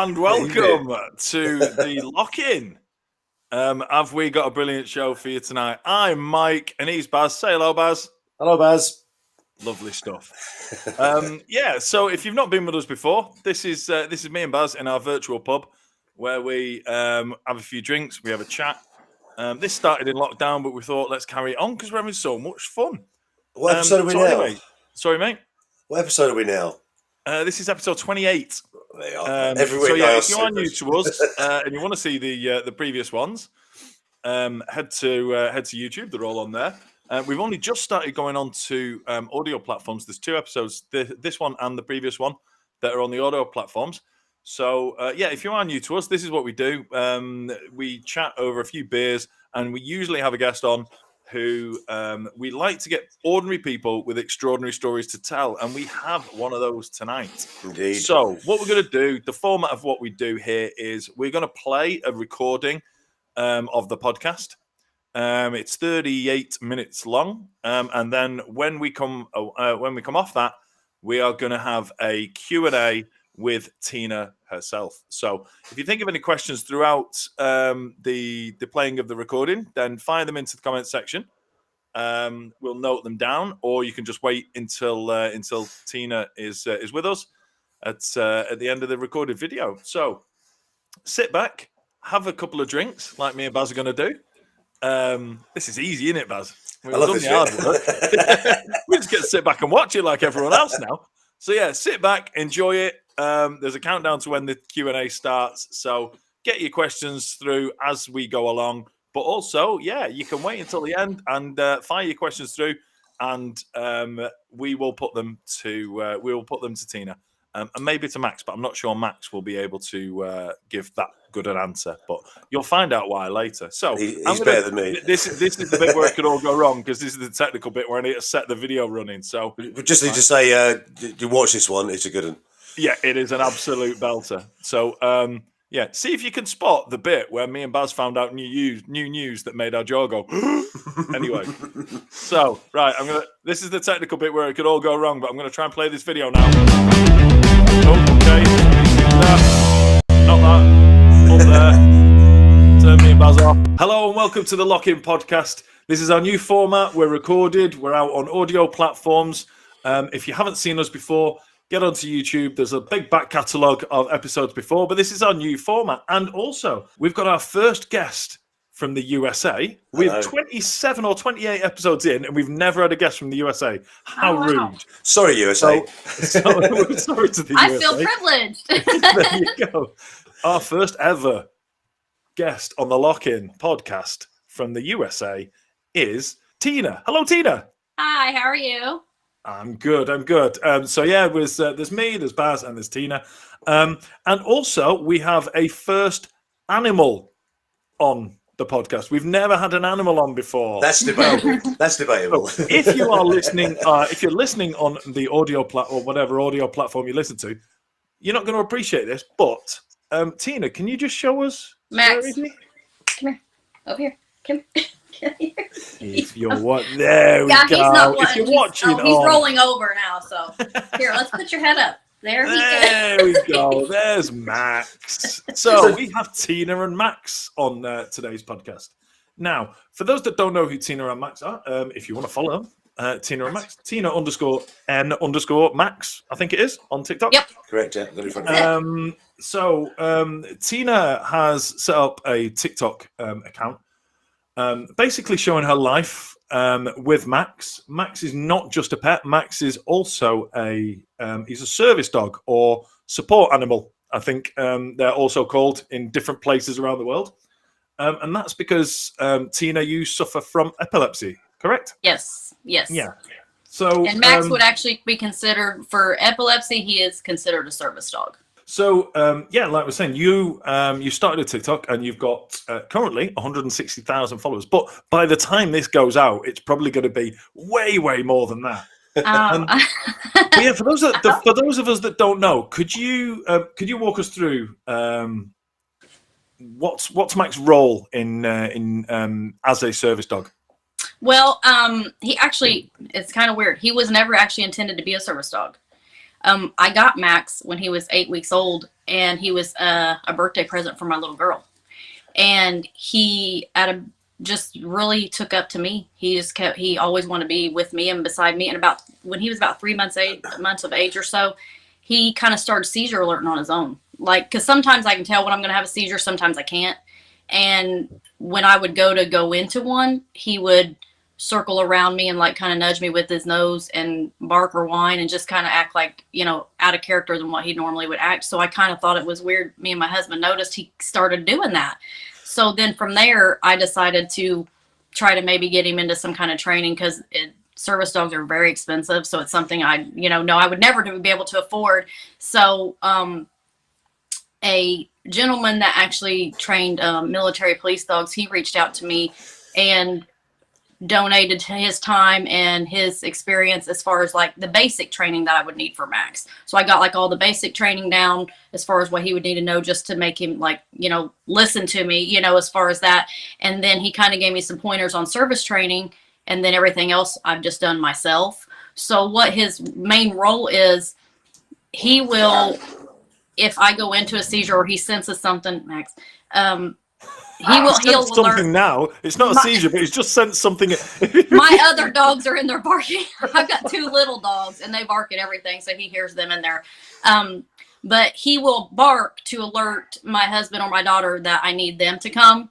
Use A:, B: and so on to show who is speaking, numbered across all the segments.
A: And welcome to the Lock-In. Have we got a brilliant show for you tonight? I'm Mike and he's Baz. Say hello, Baz.
B: Hello, Baz.
A: Lovely stuff. So if you've not been with us before, this is me and Baz in our virtual pub where we have a few drinks, we have a chat. This started in lockdown, but we thought let's carry it on because we're having so much fun.
B: What episode are we now?
A: Anyway, sorry, mate.
B: What episode are we now?
A: This is episode 28.
B: Every week,
A: if you are new to us and you want to see the previous ones, head to YouTube. They're all on there. We've only just started going on to audio platforms. There's two episodes, this one and the previous one, that are on the audio platforms. So if you are new to us, this is what we do. We chat over a few beers, and we usually have a guest on who we like to get ordinary people with extraordinary stories to tell, and we have one of those tonight.
B: Indeed.
A: So what we're going to do, the format of what we do here is we're going to play a recording of the podcast. It's 38 minutes long, and then when we come off that, we are going to have a Q&A with Tina herself. So if you think of any questions throughout the playing of the recording, then fire them into the comment section. We'll note them down, or you can just wait until Tina is with us at the end of the recorded video. So sit back, have a couple of drinks, like me and Baz are going to do. This is easy, isn't it, Baz?
B: I love this
A: hard work. We just get to sit back and watch it like everyone else now. So yeah, sit back, enjoy it. There's a countdown to when the Q&A starts, so get your questions through as we go along. But also, yeah, you can wait until the end and fire your questions through, and we will put them to Tina and maybe to Max. But I'm not sure Max will be able to give that good an answer. But you'll find out why later. So
B: he's better than me.
A: This is the bit where it could all go wrong, because this is the technical bit where I need to set the video running. So
B: we just need to say, you watch this one. It's a good one.
A: Yeah, it is an absolute belter. So, yeah, see if you can spot the bit where me and Baz found out new news that made our jaw go. Anyway, so right, this is the technical bit where it could all go wrong, but I'm gonna try and play this video now. Oh, okay, not that. Up there. Turn me and Baz off. Hello and welcome to the Lock-In Podcast. This is our new format. We're recorded. We're out on audio platforms. If you haven't seen us before, get onto YouTube. There's a big back catalogue of episodes before, but this is our new format. And also, we've got our first guest from the USA. We're 27 or 28 episodes in, and we've never had a guest from the USA. How rude.
B: Sorry, USA.
A: Sorry to the USA.
C: I feel privileged.
A: There you go. Our first ever guest on the Lock-In podcast from the USA is Tina. Hello, Tina.
C: Hi, how are you?
A: I'm good. So yeah, there's me, there's Baz, and there's Tina. And also we have a first animal on the podcast. We've never had an animal on before.
B: That's debatable.
A: So if you are listening, if you're listening on the audio platform, or whatever audio platform you listen to, you're not going to appreciate this. But Tina, can you just show us?
C: Max, come here, over here, come here.
A: If you're what? There we go.
C: He's not
A: if you're watching,
C: he's rolling over now. So here, let's put your head up. There
A: we go. There's Max. So we have Tina and Max on today's podcast. Now, for those that don't know who Tina and Max are, if you want to follow them, Tina and Max, Tina_N_Max, I think it is, on TikTok.
C: Yep.
B: Correct, yeah.
A: So Tina has set up a TikTok account, basically showing her life with Max. Max is not just a pet. Max is also he's a service dog or support animal. I think they're also called in different places around the world. And that's because, Tina, you suffer from epilepsy, correct?
C: Yes.
A: Yeah. So,
C: and Max would actually be considered, for epilepsy, he is considered a service dog.
A: So, yeah, like we're saying, you started a TikTok and you've got currently 160,000 followers. But by the time this goes out, it's probably going to be way, way more than that. But yeah, for those of us that don't know, could you walk us through what's Max's role in as a service dog?
C: Well, he actually, it's kind of weird. He was never actually intended to be a service dog. I got Max when he was 8 weeks old, and he was a birthday present for my little girl. And he just really took up to me. He always wanted to be with me and beside me. And when he was about 3 months of age or so, he kind of started seizure alerting on his own. Like, because sometimes I can tell when I'm going to have a seizure, sometimes I can't. And when I would go into one, he would circle around me and like kind of nudge me with his nose and bark or whine and just kind of act like, out of character than what he normally would act. So I kind of thought it was weird. Me and my husband noticed he started doing that. So then from there, I decided to try to maybe get him into some kind of training, because service dogs are very expensive. So it's something I would never be able to afford. So a gentleman that actually trained military police dogs, he reached out to me and donated his time and his experience as far as like the basic training that I would need for Max. So I got like all the basic training down as far as what he would need to know just to make him like, you know, listen to me, you know, as far as that. And then he kind of gave me some pointers on service training, and then everything else I've just done myself. So what his main role is, he will, if I go into a seizure or he senses something, Max, he'll
A: something
C: alert.
A: now. It's not a seizure, but he's just sensed something.
C: My other dogs are in there barking. I've got 2 little dogs and they bark at everything, so he hears them in there. But he will bark to alert my husband or my daughter that I need them to come,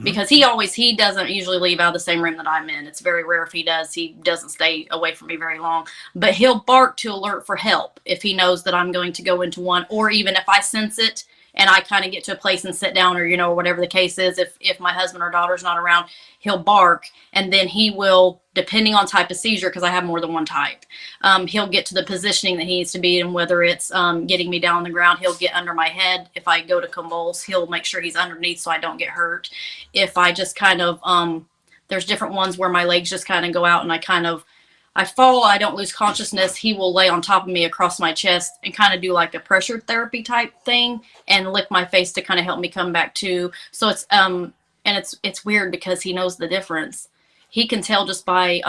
C: because he doesn't usually leave out of the same room that I'm in. It's very rare if he does. He doesn't stay away from me very long, but he'll bark to alert for help if he knows that I'm going to go into one, or even if I sense it and I kind of get to a place and sit down, or, you know, whatever the case is, if my husband or daughter's not around, he'll bark, and then he will, depending on type of seizure, because I have more than one type, he'll get to the positioning that he needs to be in, whether it's getting me down on the ground, he'll get under my head. If I go to convulse, he'll make sure he's underneath so I don't get hurt. If I just kind of, there's different ones where my legs just kind of go out and I fall, I don't lose consciousness, he will lay on top of me across my chest and kind of do like a pressure therapy type thing and lick my face to kind of help me come back to. So it's, and it's weird because he knows the difference. He can tell just by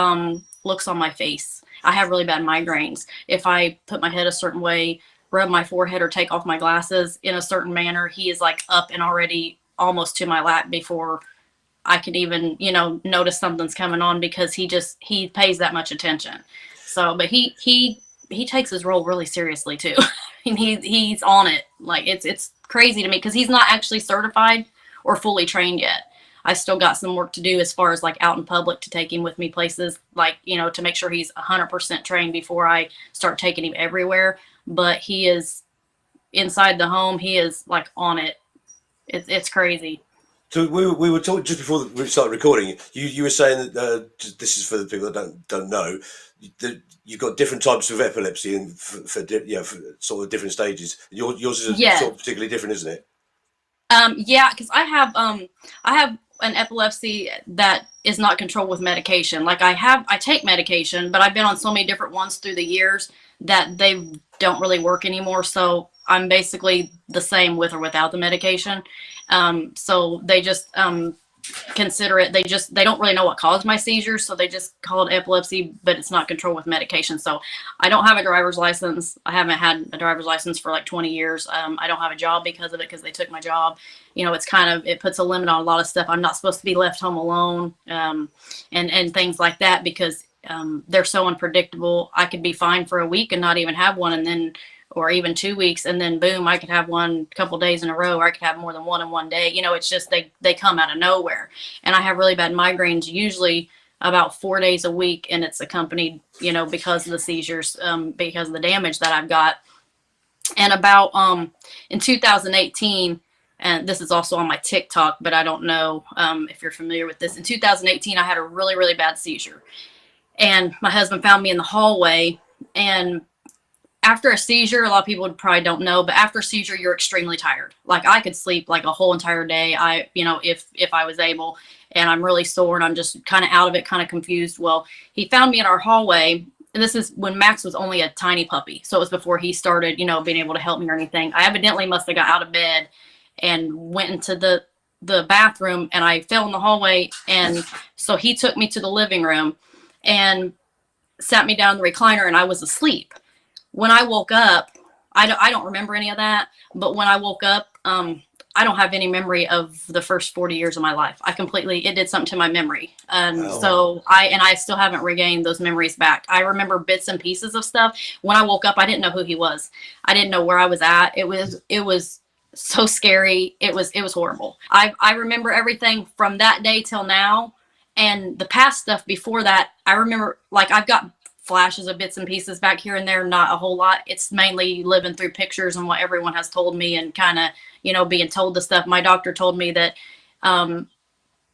C: looks on my face. I have really bad migraines. If I put my head a certain way, rub my forehead, or take off my glasses in a certain manner, he is like up and already almost to my lap before I could even, you know, notice something's coming on, because he pays that much attention. So, but he takes his role really seriously too. And he's on it. Like it's crazy to me, because he's not actually certified or fully trained yet. I still got some work to do as far as like out in public to take him with me places, like, you know, to make sure he's 100% trained before I start taking him everywhere. But he is inside the home. He is like on it. It's crazy.
B: So we were talking just before we started recording. You were saying that this is for the people that don't know, that you've got different types of epilepsy and for sort of different stages. Yours is sort of particularly different, isn't it?
C: Yeah, because I have an epilepsy that is not controlled with medication. Like I take medication, but I've been on so many different ones through the years that they don't really work anymore. So I'm basically the same with or without the medication. So they just consider it, they don't really know what caused my seizures, so they just call it epilepsy, but it's not controlled with medication. So I don't have a driver's license. I haven't had a driver's license for like 20 years. I don't have a job because of it, because they took my job. You know, it's kind of, it puts a limit on a lot of stuff. I'm not supposed to be left home alone, and things like that, because they're so unpredictable. I could be fine for a week and not even have one, and then, or even 2 weeks, and then boom, I could have one a couple days in a row, or I could have more than one in one day. You know, it's just they come out of nowhere. And I have really bad migraines, usually about 4 days a week, and it's accompanied, you know, because of the seizures, because of the damage that I've got. And about in 2018, and this is also on my TikTok, but I don't know if you're familiar with this. In 2018, I had a really, really bad seizure, and my husband found me in the hallway. And after a seizure, a lot of people probably don't know, but after a seizure, you're extremely tired. Like I could sleep like a whole entire day. If I was able, and I'm really sore and I'm just kind of out of it, kind of confused. Well, he found me in our hallway, and this is when Max was only a tiny puppy. So it was before he started, you know, being able to help me or anything. I evidently must have got out of bed and went into the bathroom, and I fell in the hallway. And so he took me to the living room and sat me down in the recliner, and I was asleep. When I woke up, I don't remember any of that, but when I woke up, I don't have any memory of the first 40 years of my life. It did something to my memory. So I still haven't regained those memories back. I remember bits and pieces of stuff. When I woke up, I didn't know who he was. I didn't know where I was at. It was so scary. It was horrible. I remember everything from that day till now, and the past stuff before that. I remember, like, I've got flashes of bits and pieces back here and there, not a whole lot. It's mainly living through pictures and what everyone has told me, and kind of, you know, being told the stuff. My doctor told me that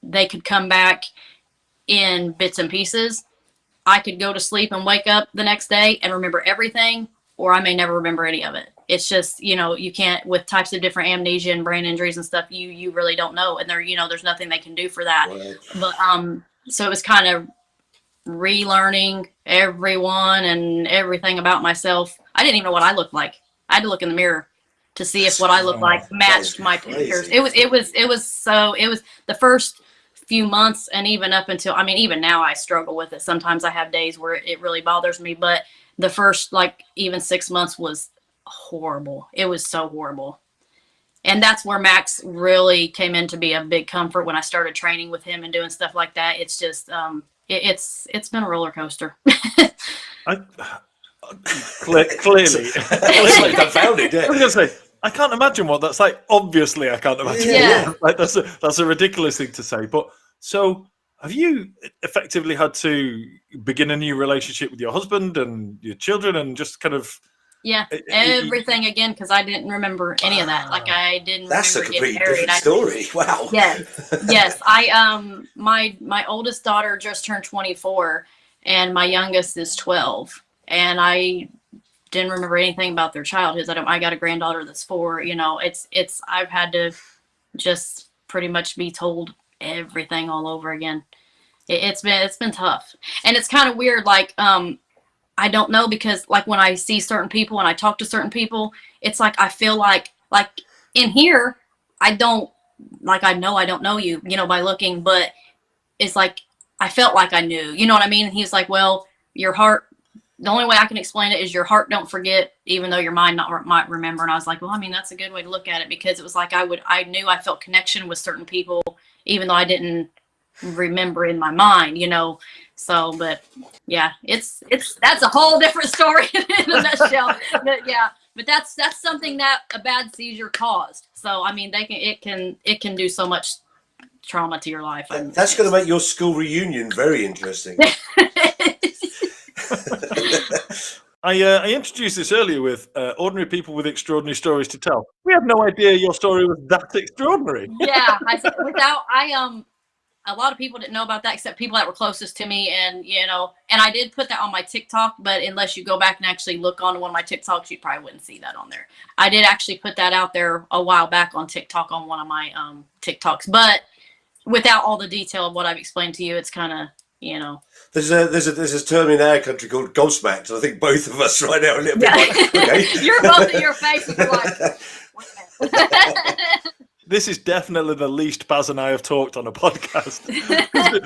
C: they could come back in bits and pieces. I could go to sleep and wake up the next day and remember everything, or I may never remember any of it. It's just, you know, you can't, with types of different amnesia and brain injuries and stuff, you really don't know. And there, you know, there's nothing they can do for that.
B: Right.
C: But So it was kind of relearning everyone and everything about myself. I didn't even know what I looked like. I had to look in the mirror to see if what I looked like matched my pictures. It was the first few months, and even up until, I mean, even now I struggle with it. Sometimes I have days where it really bothers me, but the first, like, even 6 months was horrible. It was so horrible. And that's where Max really came in to be a big comfort when I started training with him and doing stuff like that. It's just, it's been a roller coaster.
A: Clearly.
B: I found it.
A: I was going to say, I can't imagine what that's like. Obviously, I can't imagine.
C: Yeah.
A: Like that's a ridiculous thing to say. But so, have you effectively had to begin a new relationship with your husband and your children, and just kind of
C: everything again, because I didn't remember any of that. Like, I didn't.
B: That's
C: remember
B: a completely
C: getting married.
B: different story. Wow.
C: Yes. I my oldest daughter just turned 24, and my youngest is 12, and I didn't remember anything about their childhoods. I got a granddaughter that's 4. You know, it's I've had to just pretty much be told everything all over again. It's been tough, and it's kind of weird. Like, I don't know, because like when I see certain people and I talk to certain people, it's like I feel like in here I don't, like, I know I don't know you, you know, by looking, but it's like I felt like I knew, you know what I mean? And he's like, well, your heart, the only way I can explain it is your heart don't forget, even though your mind might remember. And I was like, well, I mean, that's a good way to look at it, because it was like I knew I felt connection with certain people, even though I didn't remember in my mind, you know. So, but yeah, it's that's a whole different story in a nutshell. But that's something that a bad seizure caused. So I mean, it can do so much trauma to your life.
B: That's going to make your school reunion very interesting.
A: I introduced this earlier with ordinary people with extraordinary stories to tell. We had no idea your story was that extraordinary.
C: Yeah, a lot of people didn't know about that except people that were closest to me, and you know, and I did put that on my TikTok, but unless you go back and actually look on one of my TikToks, you probably wouldn't see that on there. I did actually put that out there a while back on TikTok, on one of my TikToks, but without all the detail of what I've explained to you, it's kind of, you know. There's
B: a term in our country called gobsmacked, and I think both of us right now are a little bit like, okay.
C: You're both in your faces like, wait a minute.
A: This is definitely the least Baz and I have talked on a podcast.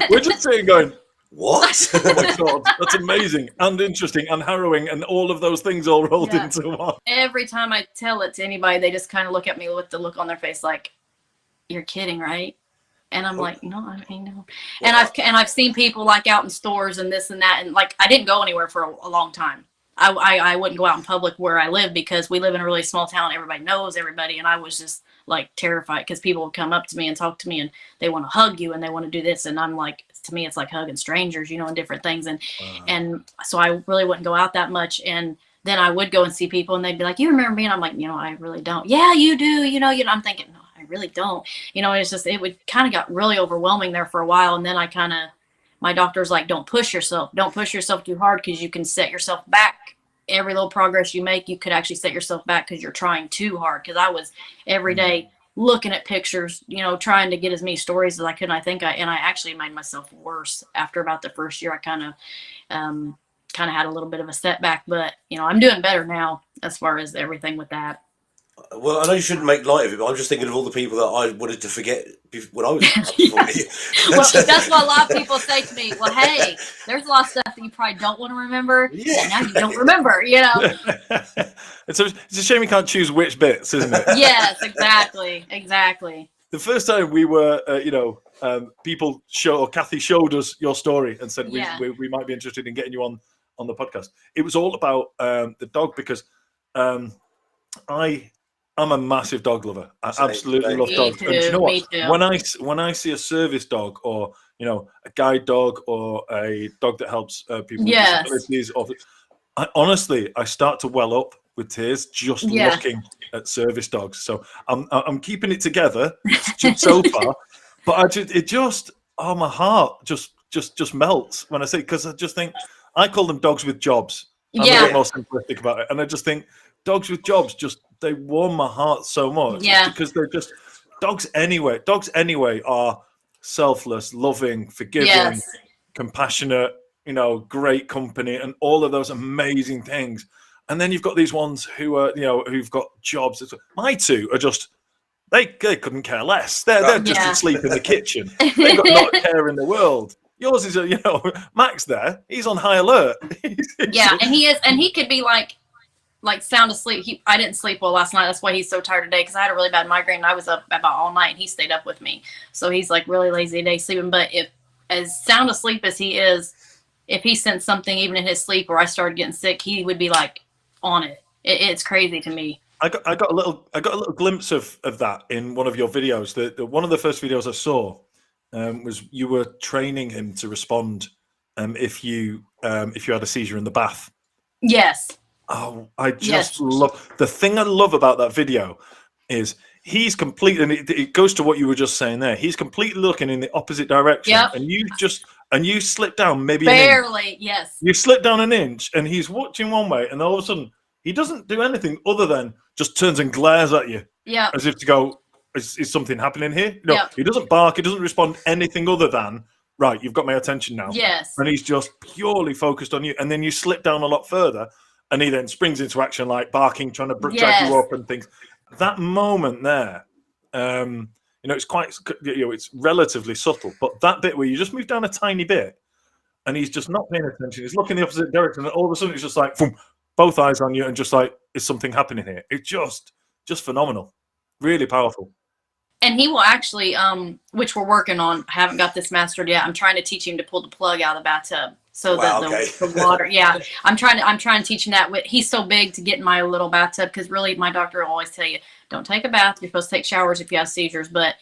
A: We're just sitting going, what? Oh my God, that's amazing and interesting and harrowing and all of those things all rolled into one.
C: Every time I tell it to anybody, they just kind of look at me with the look on their face like, you're kidding, right? And I'm like, no, I mean, no. And I've seen people like out in stores and this and that, and like I didn't go anywhere for a long time. I wouldn't go out in public where I live, because we live in a really small town. Everybody knows everybody, and I was just like terrified, because people would come up to me and talk to me, and they want to hug you and they want to do this, and I'm like, to me it's like hugging strangers, you know, and different things, and so I really wouldn't go out that much. And then I would go and see people, and they'd be like, you remember me? And I'm like, you know, I really don't. Yeah, you do. You know, I'm thinking, no, I really don't. You know, it's just, it would kind of got really overwhelming there for a while, and then my doctor's like, don't push yourself too hard, because you can set yourself back. Every little progress you make, you could actually set yourself back, because you're trying too hard. Because I was every day looking at pictures, you know, trying to get as many stories as I could. And I actually made myself worse after about the first year. I kind of had a little bit of a setback, but you know, I'm doing better now as far as everything with that.
B: Well, I know you shouldn't make light of it, but I'm just thinking of all the people that I wanted to forget when I was 40.
C: Well, that's what a lot of people say to me. Well, hey, there's a lot of stuff that you probably don't want to remember. Yeah. Now you don't remember, you know.
A: It's a shame you can't choose which bits, isn't it?
C: Yes, exactly.
A: The first time we were, Kathy showed us your story and said we might be interested in getting you on the podcast. It was all about the dog, because I'm a massive dog lover. I absolutely love dogs. And you know what? When I see a service dog, or you know, a guide dog, or a dog that helps people with disabilities, I start to well up with tears just looking at service dogs. So I'm keeping it together so far, but my heart just melts when I say, because I just think, I call them dogs with jobs. I'm a bit more simplistic about it, and I just think dogs with jobs they warm my heart so much. Because they're just dogs anyway. Dogs anyway are selfless, loving, forgiving,
C: Yes.
A: compassionate, you know, great company, and all of those amazing things. And then you've got these ones who are, you know, who've got jobs. My two are just, they couldn't care less. They're just
C: Yeah.
A: asleep in the kitchen. They've got not a care in the world. Yours is, you know, Max there. He's on high alert.
C: Yeah, and he could be like sound asleep. I didn't sleep well last night. That's why he's so tired today, because I had a really bad migraine and I was up about all night and he stayed up with me. So he's like really lazy today sleeping. But if as sound asleep as he is, if he sensed something even in his sleep or I started getting sick, he would be like on it. It's crazy to me.
A: I got a little glimpse of that in one of your videos. The one of the first videos I saw was you were training him to respond if you had a seizure in the bath.
C: Yes.
A: Oh, I just love the thing I love about that video is he's completely, and it goes to what you were just saying there. He's completely looking in the opposite direction, and you slip down maybe
C: barely. Yes,
A: you slip down an inch, and he's watching one way, and all of a sudden he doesn't do anything other than just turns and glares at you, as if to go, is something happening here? No, he doesn't bark, he doesn't respond anything other than, right, you've got my attention now.
C: Yes,
A: and he's just purely focused on you, and then you slip down a lot further. And he then springs into action, like barking, trying to drag you up and things. That moment there, you know, it's quite, you know, it's relatively subtle. But that bit where you just move down a tiny bit, and he's just not paying attention. He's looking the opposite direction, and all of a sudden it's just like, boom, both eyes on you, and just like, is something happening here? It's just phenomenal, really powerful.
C: And he will actually, which we're working on. I haven't got this mastered yet. I'm trying to teach him to pull the plug out of the bathtub. So that the water, I'm trying to teach him that. He's so big to get in my little bathtub, because really my doctor will always tell you, don't take a bath. You're supposed to take showers if you have seizures. But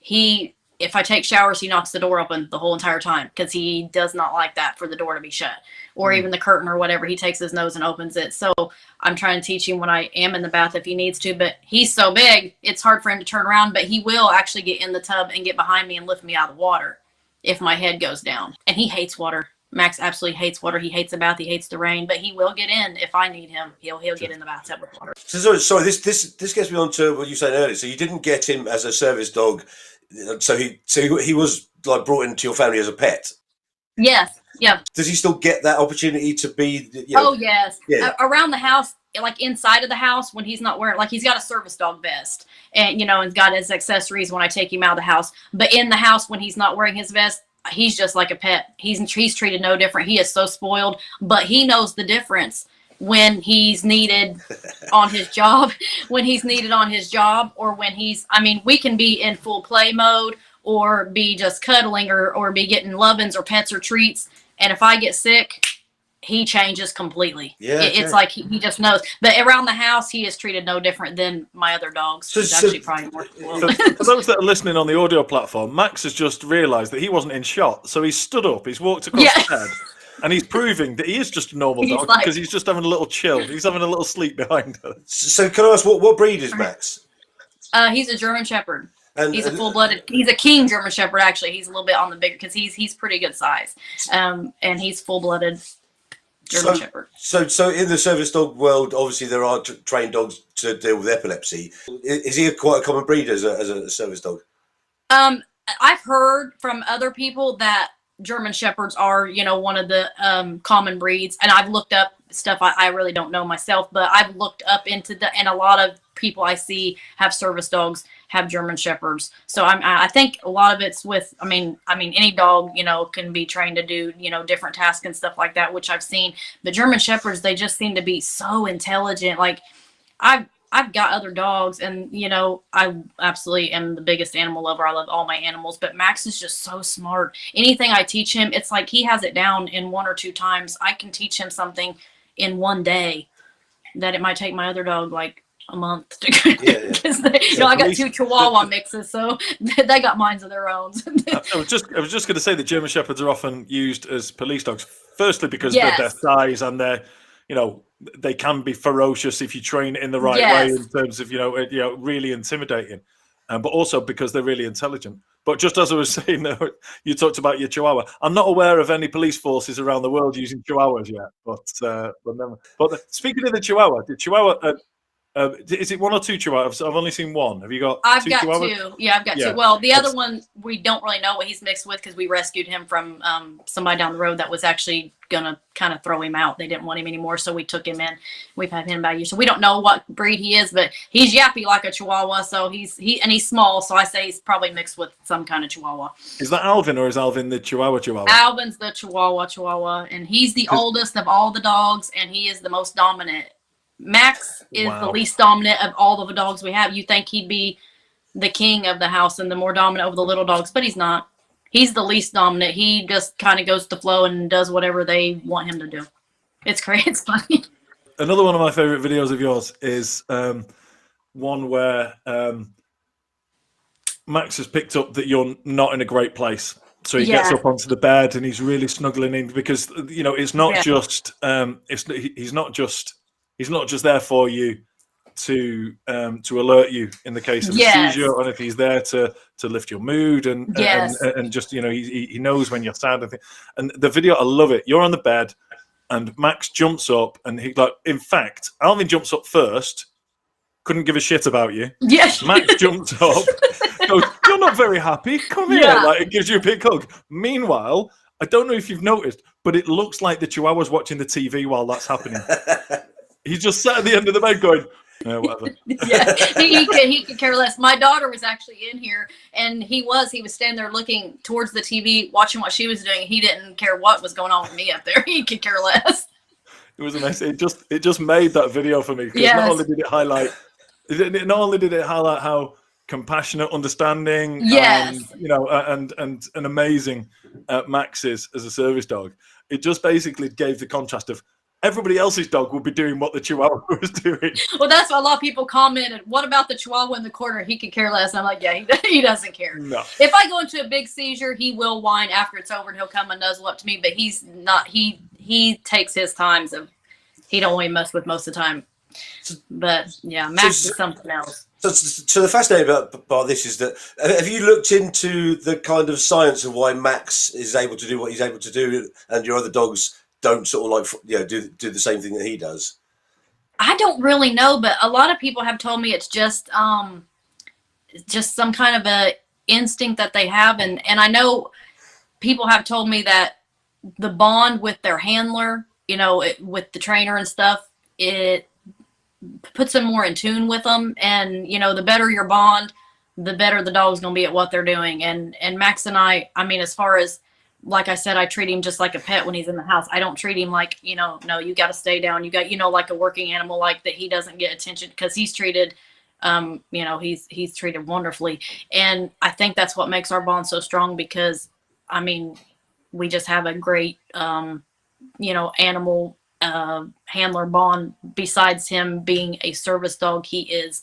C: if I take showers, he knocks the door open the whole entire time, because he does not like that for the door to be shut, or even the curtain or whatever. He takes his nose and opens it. So I'm trying to teach him when I am in the bath if he needs to. But he's so big, it's hard for him to turn around. But he will actually get in the tub and get behind me and lift me out of the water if my head goes down. And he hates water. Max absolutely hates water. He hates the bath. He hates the rain. But he will get in if I need him. He'll get in the bathtub with water.
B: So sorry, this gets me on to what you said earlier. So you didn't get him as a service dog. So he was like brought into your family as a pet.
C: Yes. Yeah.
B: Does he still get that opportunity to be? You know,
C: oh yes. Yeah. Around the house, like inside of the house, when he's not wearing, like he's got a service dog vest, and you know, and got his accessories when I take him out of the house. But in the house, when he's not wearing his vest, he's just like a pet. He's treated no different. He is so spoiled, but he knows the difference when he's needed on his job, or when he's, I mean, we can be in full play mode or be just cuddling or be getting lovin's or pets or treats. And if I get sick, he changes completely. Yeah, it's like he just knows. But around the house, he is treated no different than my other dogs. He's actually probably more spoiled.
A: For those that are listening on the audio platform, Max has just realised that he wasn't in shot. So he's stood up, he's walked across the bed, and he's proving that he is just a normal dog, because he's just having a little chill. He's having a little sleep behind her.
B: So can I ask, what breed is Max?
C: He's a German Shepherd. And he's a full-blooded. He's a King German Shepherd. Actually, he's a little bit on the bigger, because he's pretty good size, and he's full-blooded German Shepherd. So
B: in the service dog world, obviously there are trained dogs to deal with epilepsy. Is he quite a common breed as a service dog?
C: I've heard from other people that German Shepherds are, you know, one of the common breeds, and I've looked up stuff I really don't know myself, but I've looked up into and a lot of people I see have service dogs have German Shepherds. So I think a lot of it's with, I mean any dog, you know, can be trained to do, you know, different tasks and stuff like that, which I've seen. But German Shepherds, they just seem to be so intelligent. Like I've got other dogs, and you know, I absolutely am the biggest animal lover. I love all my animals, but Max is just so smart. Anything I teach him, it's like he has it down in 1 or 2 times. I can teach him something in one day that it might take my other dog like a month to because you know, I got 2 Chihuahua mixes, so they got minds of their own.
A: I was just going to say that German Shepherds are often used as police dogs. Firstly, because of their size, and their, you know, they can be ferocious if you train it in the right way, in terms of, you know, really intimidating, but also because they're really intelligent. But just as I was saying, you talked about your Chihuahua. I'm not aware of any police forces around the world using Chihuahuas yet. But speaking of the Chihuahua, Is it 1 or 2 Chihuahuas? I've only seen 1. Have you got?
C: I've
A: 2
C: got
A: Chihuahuas?
C: 2. Yeah, I've got
A: Yeah.
C: 2. Well, the other one we don't really know what he's mixed with because we rescued him from somebody down the road that was actually gonna kind of throw him out. They didn't want him anymore, so we took him in. We've had him about a year, so we don't know what breed he is, but he's yappy like a Chihuahua. So he's small, so I say he's probably mixed with some kind of Chihuahua.
A: Is that Alvin, or is Alvin the Chihuahua?
C: Alvin's the Chihuahua, and he's the oldest of all the dogs, and he is the most dominant. Max is the least dominant of all of the dogs we have. You think he'd be the king of the house and the more dominant over the little dogs, but he's not. He's the least dominant. He just kind of goes with the flow and does whatever they want him to do. It's crazy. It's funny.
A: Another one of my favorite videos of yours is one where Max has picked up that you're not in a great place. So he gets up onto the bed and he's really snuggling in because, you know, it's not just he's not just there for you to alert you in the case of a seizure, and if he's there to lift your mood and just, you know, he knows when you're sad and the video, I love it. You're on the bed and Max jumps up and in fact, Alvin jumps up first, couldn't give a shit about you.
C: Yes.
A: Max jumps up, goes, "You're not very happy. Come here." Like, it gives you a big hug. Meanwhile, I don't know if you've noticed, but it looks like the Chihuahua's watching the TV while that's happening. He's just sat at the end of the bed going, whatever.
C: Yeah, he could care less. My daughter was actually in here, and he was standing there looking towards the TV, watching what she was doing. He didn't care what was going on with me up there. He could care less.
A: It was amazing. It just made that video for me because not only did it highlight how compassionate, understanding, and, you know, and amazing Max is as a service dog. It just basically gave the contrast of everybody else's dog would be doing what the Chihuahua was doing.
C: Well, that's why a lot of people commented, "What about the Chihuahua in the corner? He could care less." And I'm like, yeah, he doesn't care.
A: No.
C: If I go into a big seizure, he will whine after it's over and he'll come and nuzzle up to me, but he's not, he takes his times of, he don't want to mess with most of the time. But yeah, Max is something else.
B: So the fascinating about this is that, have you looked into the kind of science of why Max is able to do what he's able to do and your other dogs don't sort of like, you know, do the same thing that he does?
C: I don't really know, but a lot of people have told me it's just some kind of a instinct that they have, and I know people have told me that the bond with their handler, you know, with the trainer and stuff, it puts them more in tune with them, and you know, the better your bond, the better the dog's gonna be at what they're doing. And Max and I mean, as far as, like I said, I treat him just like a pet when he's in the house. I don't treat him like, you know, no, you got to stay down. You got, you know, like a working animal, like that he doesn't get attention because he's treated, you know, he's treated wonderfully. And I think that's what makes our bond so strong because, I mean, we just have a great, you know, animal handler bond. Besides him being a service dog, he is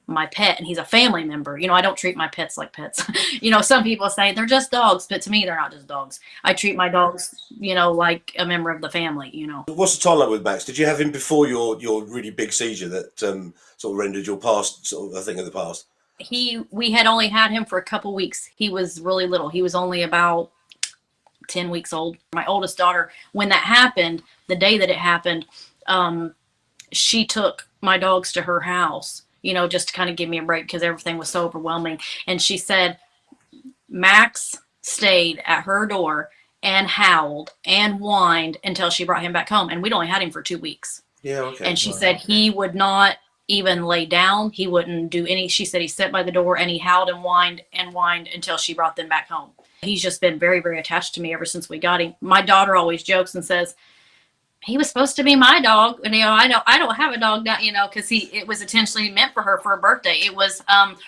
C: my pet and he's a family member. You know, I don't treat my pets like pets. You know, some people say they're just dogs, but to me they're not just dogs. I treat my dogs, you know, like a member of the family, you know.
B: What's the timeline with Max? Did you have him before your really big seizure that sort of rendered your past sort of a thing of the past?
C: We had only had him for a couple weeks. He was really little. He was only about 10 weeks old. My oldest daughter, when that happened, the day that it happened, she took my dogs to her house, you know, just to kind of give me a break because everything was so overwhelming. And she said Max stayed at her door and howled and whined until she brought him back home. And we'd only had him for 2 weeks.
B: Yeah, okay.
C: And she said he would not even lay down. He wouldn't do any. She said he sat by the door and he howled and whined until she brought them back home. He's just been very, very attached to me ever since we got him. My daughter always jokes and says, he was supposed to be my dog. And, you know, I don't have a dog now, you know, because it was intentionally meant for her for her birthday. It was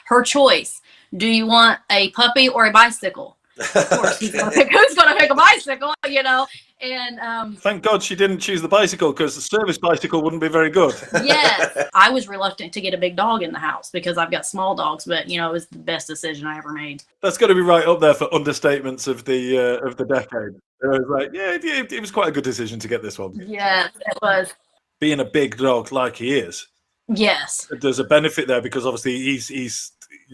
C: her choice. Do you want a puppy or a bicycle? Of course, who's going to pick a bicycle, you know? And
A: thank God she didn't choose the bicycle because the service bicycle wouldn't be very good.
C: Yes, I was reluctant to get a big dog in the house because I've got small dogs, but you know, it was the best decision I ever made.
A: That's got to be right up there for understatements of the decade. It was like, yeah, it was quite a good decision to get this one.
C: Yes, it was.
A: Being a big dog like he is,
C: yes,
A: there's a benefit there because obviously he's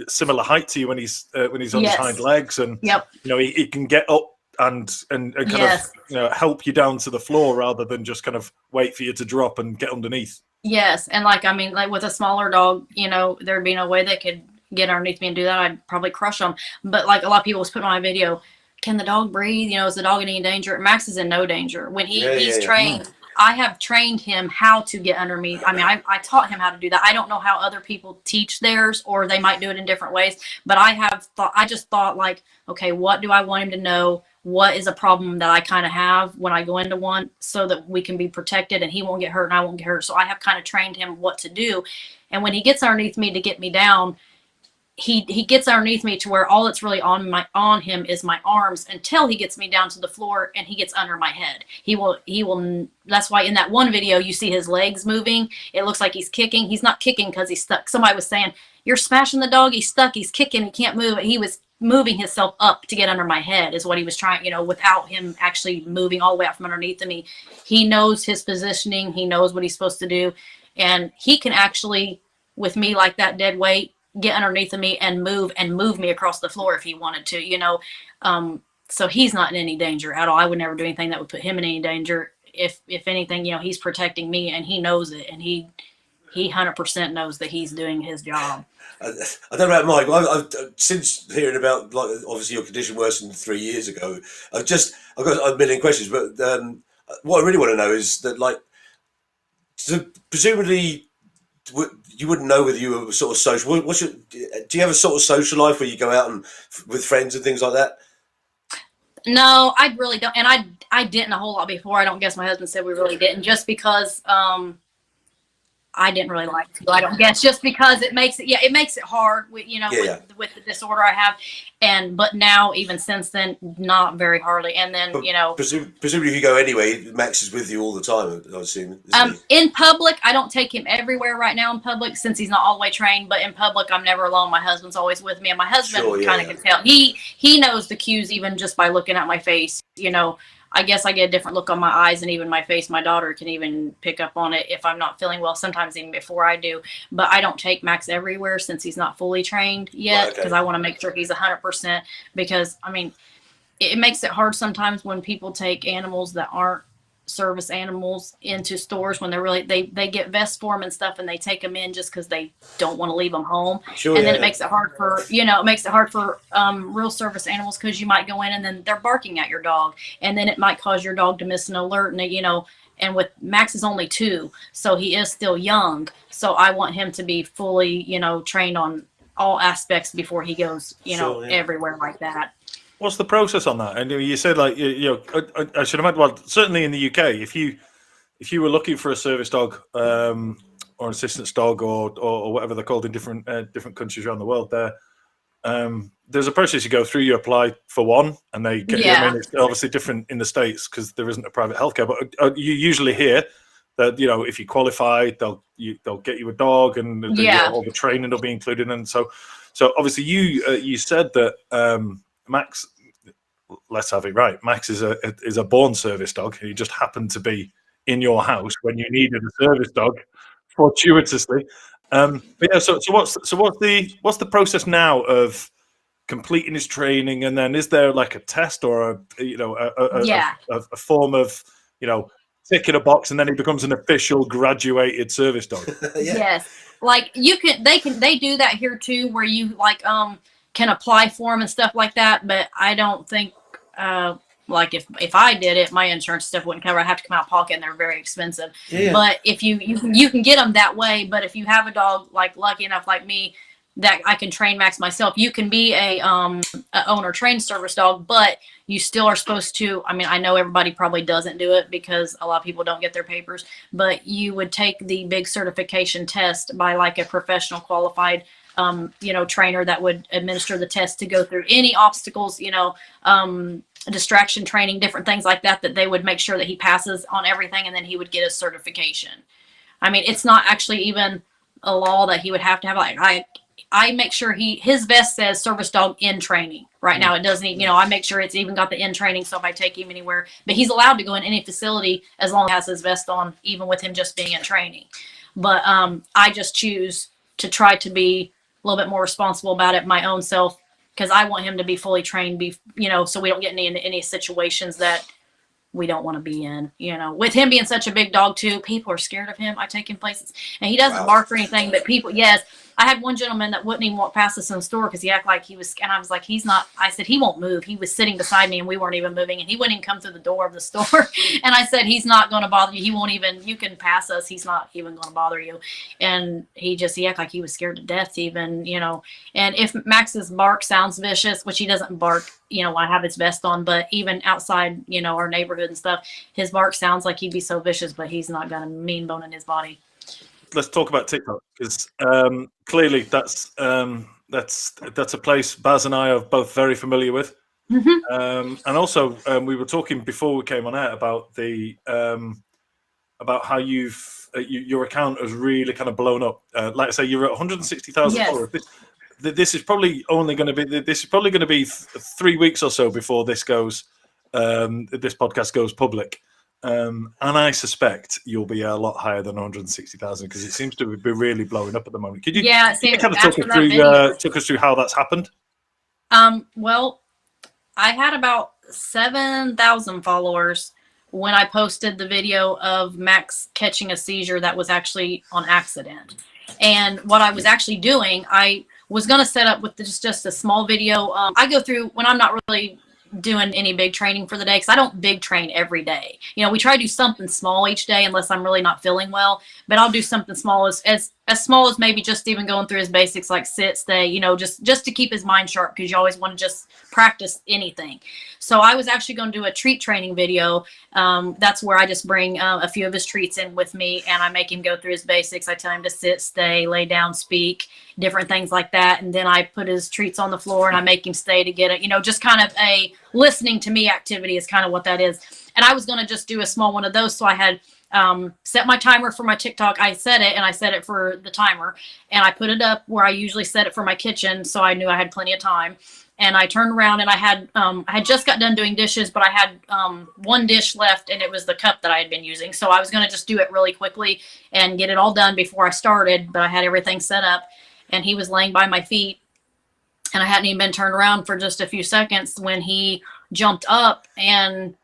A: similar height to you when he's on his hind legs, and you know he can get up and kind of, you know, help you down to the floor rather than just kind of wait for you to drop and get underneath.
C: Yes, and like I mean, like with a smaller dog, there'd be no way they could get underneath me and do that. I'd probably crush them. But like a lot of people was putting on my video, can the dog breathe? Is the dog in any danger? Max is in no danger. When he's trained, I have trained him how to get under me. I mean, I taught him how to do that. I don't know how other people teach theirs, or they might do it in different ways. But I just thought like, okay, what do I want him to know? What is a problem that I kind of have when I go into one, so that we can be protected and he won't get hurt and I won't get hurt. So I have kind of trained him what to do. And when he gets underneath me to get me down, he gets underneath me to where all that's really on him is my arms, until he gets me down to the floor and he gets under my head. He will. That's why in that one video you see his legs moving. It looks like he's kicking. He's not kicking because he's stuck. Somebody was saying, you're smashing the dog. He's stuck. He's kicking. He can't move. He was moving himself up to get under my head is what he was trying, without him actually moving all the way out from underneath me. He knows his positioning. He knows what he's supposed to do. And he can actually, with me like that dead weight, get underneath of me and move me across the floor if he wanted to, so he's not in any danger at all. I would never do anything that would put him in any danger. If anything, he's protecting me, and he knows it, and he 100% knows that he's doing his job.
B: I don't know about Mike. I've since hearing about, like, obviously your condition worsened 3 years ago. I've got a million questions, but what I really want to know is that, like, so presumably you wouldn't know whether you were sort of social. Do you have a sort of social life where you go out and with friends and things like that?
C: No, I really don't, and I didn't a whole lot before. I don't guess my husband said we really didn't, just because I didn't really like to. I don't guess, just because it makes it hard with with the disorder I have, but now, even since then, not very hardly. And then
B: presumably if you go anyway, Max is with you all the time, I assume.
C: In public, I don't take him everywhere right now in public, since he's not all the way trained. But in public, I'm never alone. My husband's always with me, and my husband kind of can tell. He knows the cues even just by looking at my face. I guess I get a different look on my eyes and even my face. My daughter can even pick up on it if I'm not feeling well, sometimes even before I do. But I don't take Max everywhere since he's not fully trained yet, because I want to make sure he's 100%. Because, I mean, it makes it hard sometimes when people take animals that aren't service animals into stores, when they're really, they get vests for them and stuff, and they take them in just because they don't want to leave them home. And then it makes it hard for real service animals, because you might go in and then they're barking at your dog, and then it might cause your dog to miss an alert. And with Max is only 2, so he is still young, so I want him to be fully trained on all aspects before he goes everywhere like that.
A: What's the process on that? And you said, like, I should imagine. Well, certainly in the UK, if you were looking for a service dog or an assistance dog or whatever they're called in different countries around the world, there's a process you go through. You apply for one, and they get. I mean, it's obviously different in the States because there isn't a private healthcare. But you usually hear that if you qualify, they'll get you a dog, and all the training will be included. And so obviously you said that. Max, let's have it right. Max is a born service dog. He just happened to be in your house when you needed a service dog, fortuitously. But yeah, so what's the process now of completing his training, and then is there like a test or a form of ticking a box, and then he becomes an official graduated service dog?
C: Yes, like they do that here too, where you can apply for them and stuff like that. But I don't think like if I did it, my insurance stuff wouldn't cover. I have to come out of pocket, and they're very expensive. But if you can get them that way. But if you have a dog like lucky enough like me that I can train Max myself, you can be a owner trained service dog, but you still are supposed to, I mean, I know everybody probably doesn't do it because a lot of people don't get their papers, but you would take the big certification test by like a professional qualified trainer that would administer the test to go through any obstacles, distraction training, different things like that they would make sure that he passes on everything, and then he would get a certification. I mean, it's not actually even a law that he would have to have. Like I make sure his vest says service dog in training. Right now it doesn't, I make sure it's even got the in training. So if I take him anywhere, but he's allowed to go in any facility as long as he has his vest on, even with him just being in training. But I just choose to try to be a little bit more responsible about it my own self, because I want him to be fully trained, so we don't get into any situations that we don't want to be in, you know. With him being such a big dog too, people are scared of him. I take him places and he doesn't bark or anything, but people, yes. I had one gentleman that wouldn't even walk past us in the store because he acted like he was, and I was like, he's not, I said, he won't move. He was sitting beside me and we weren't even moving and he wouldn't even come through the door of the store. And I said, he's not going to bother you. He won't even, you can pass us. He's not even going to bother you. And he acted like he was scared to death even, you know. And if Max's bark sounds vicious, which he doesn't bark, you know, I have his vest on, but even outside, you know, our neighborhood and stuff, his bark sounds like he'd be so vicious, but he's not got a mean bone in his body.
A: Let's talk about TikTok because clearly that's a place Baz and I are both very familiar with. And also we were talking before we came on air about the about how your account has really kind of blown up. Like I say, you're at 160,000 followers. This is probably only going to be 3 weeks or so before this goes. This podcast goes public. And I suspect you'll be a lot higher than 160,000 because it seems to be really blowing up at the moment. Could you kind of talk us through how that's happened?
C: Well, I had about 7,000 followers when I posted the video of Max catching a seizure that was actually on accident. And what I was actually doing, I was going to set up with just a small video. I go through when I'm not really doing any big training for the day because I don't big train every day. You know, we try to do something small each day unless I'm really not feeling well, but I'll do something small as small as maybe just even going through his basics like sit, stay, you know, just to keep his mind sharp because you always want to just practice anything. So I was actually going to do a treat training video. That's where I just bring a few of his treats in with me and I make him go through his basics. I tell him to sit, stay, lay down, speak, different things like that. And then I put his treats on the floor and I make him stay to get it, you know, just kind of a listening to me activity is kind of what that is. And I was going to just do a small one of those. So I had set my timer for my TikTok. I set it and I set it for the timer and I put it up where I usually set it for my kitchen. So I knew I had plenty of time. And I turned around and I had just got done doing dishes, but I had one dish left and it was the cup that I had been using. So I was going to just do it really quickly and get it all done before I started, but I had everything set up and he was laying by my feet and I hadn't even been turned around for just a few seconds when he jumped up and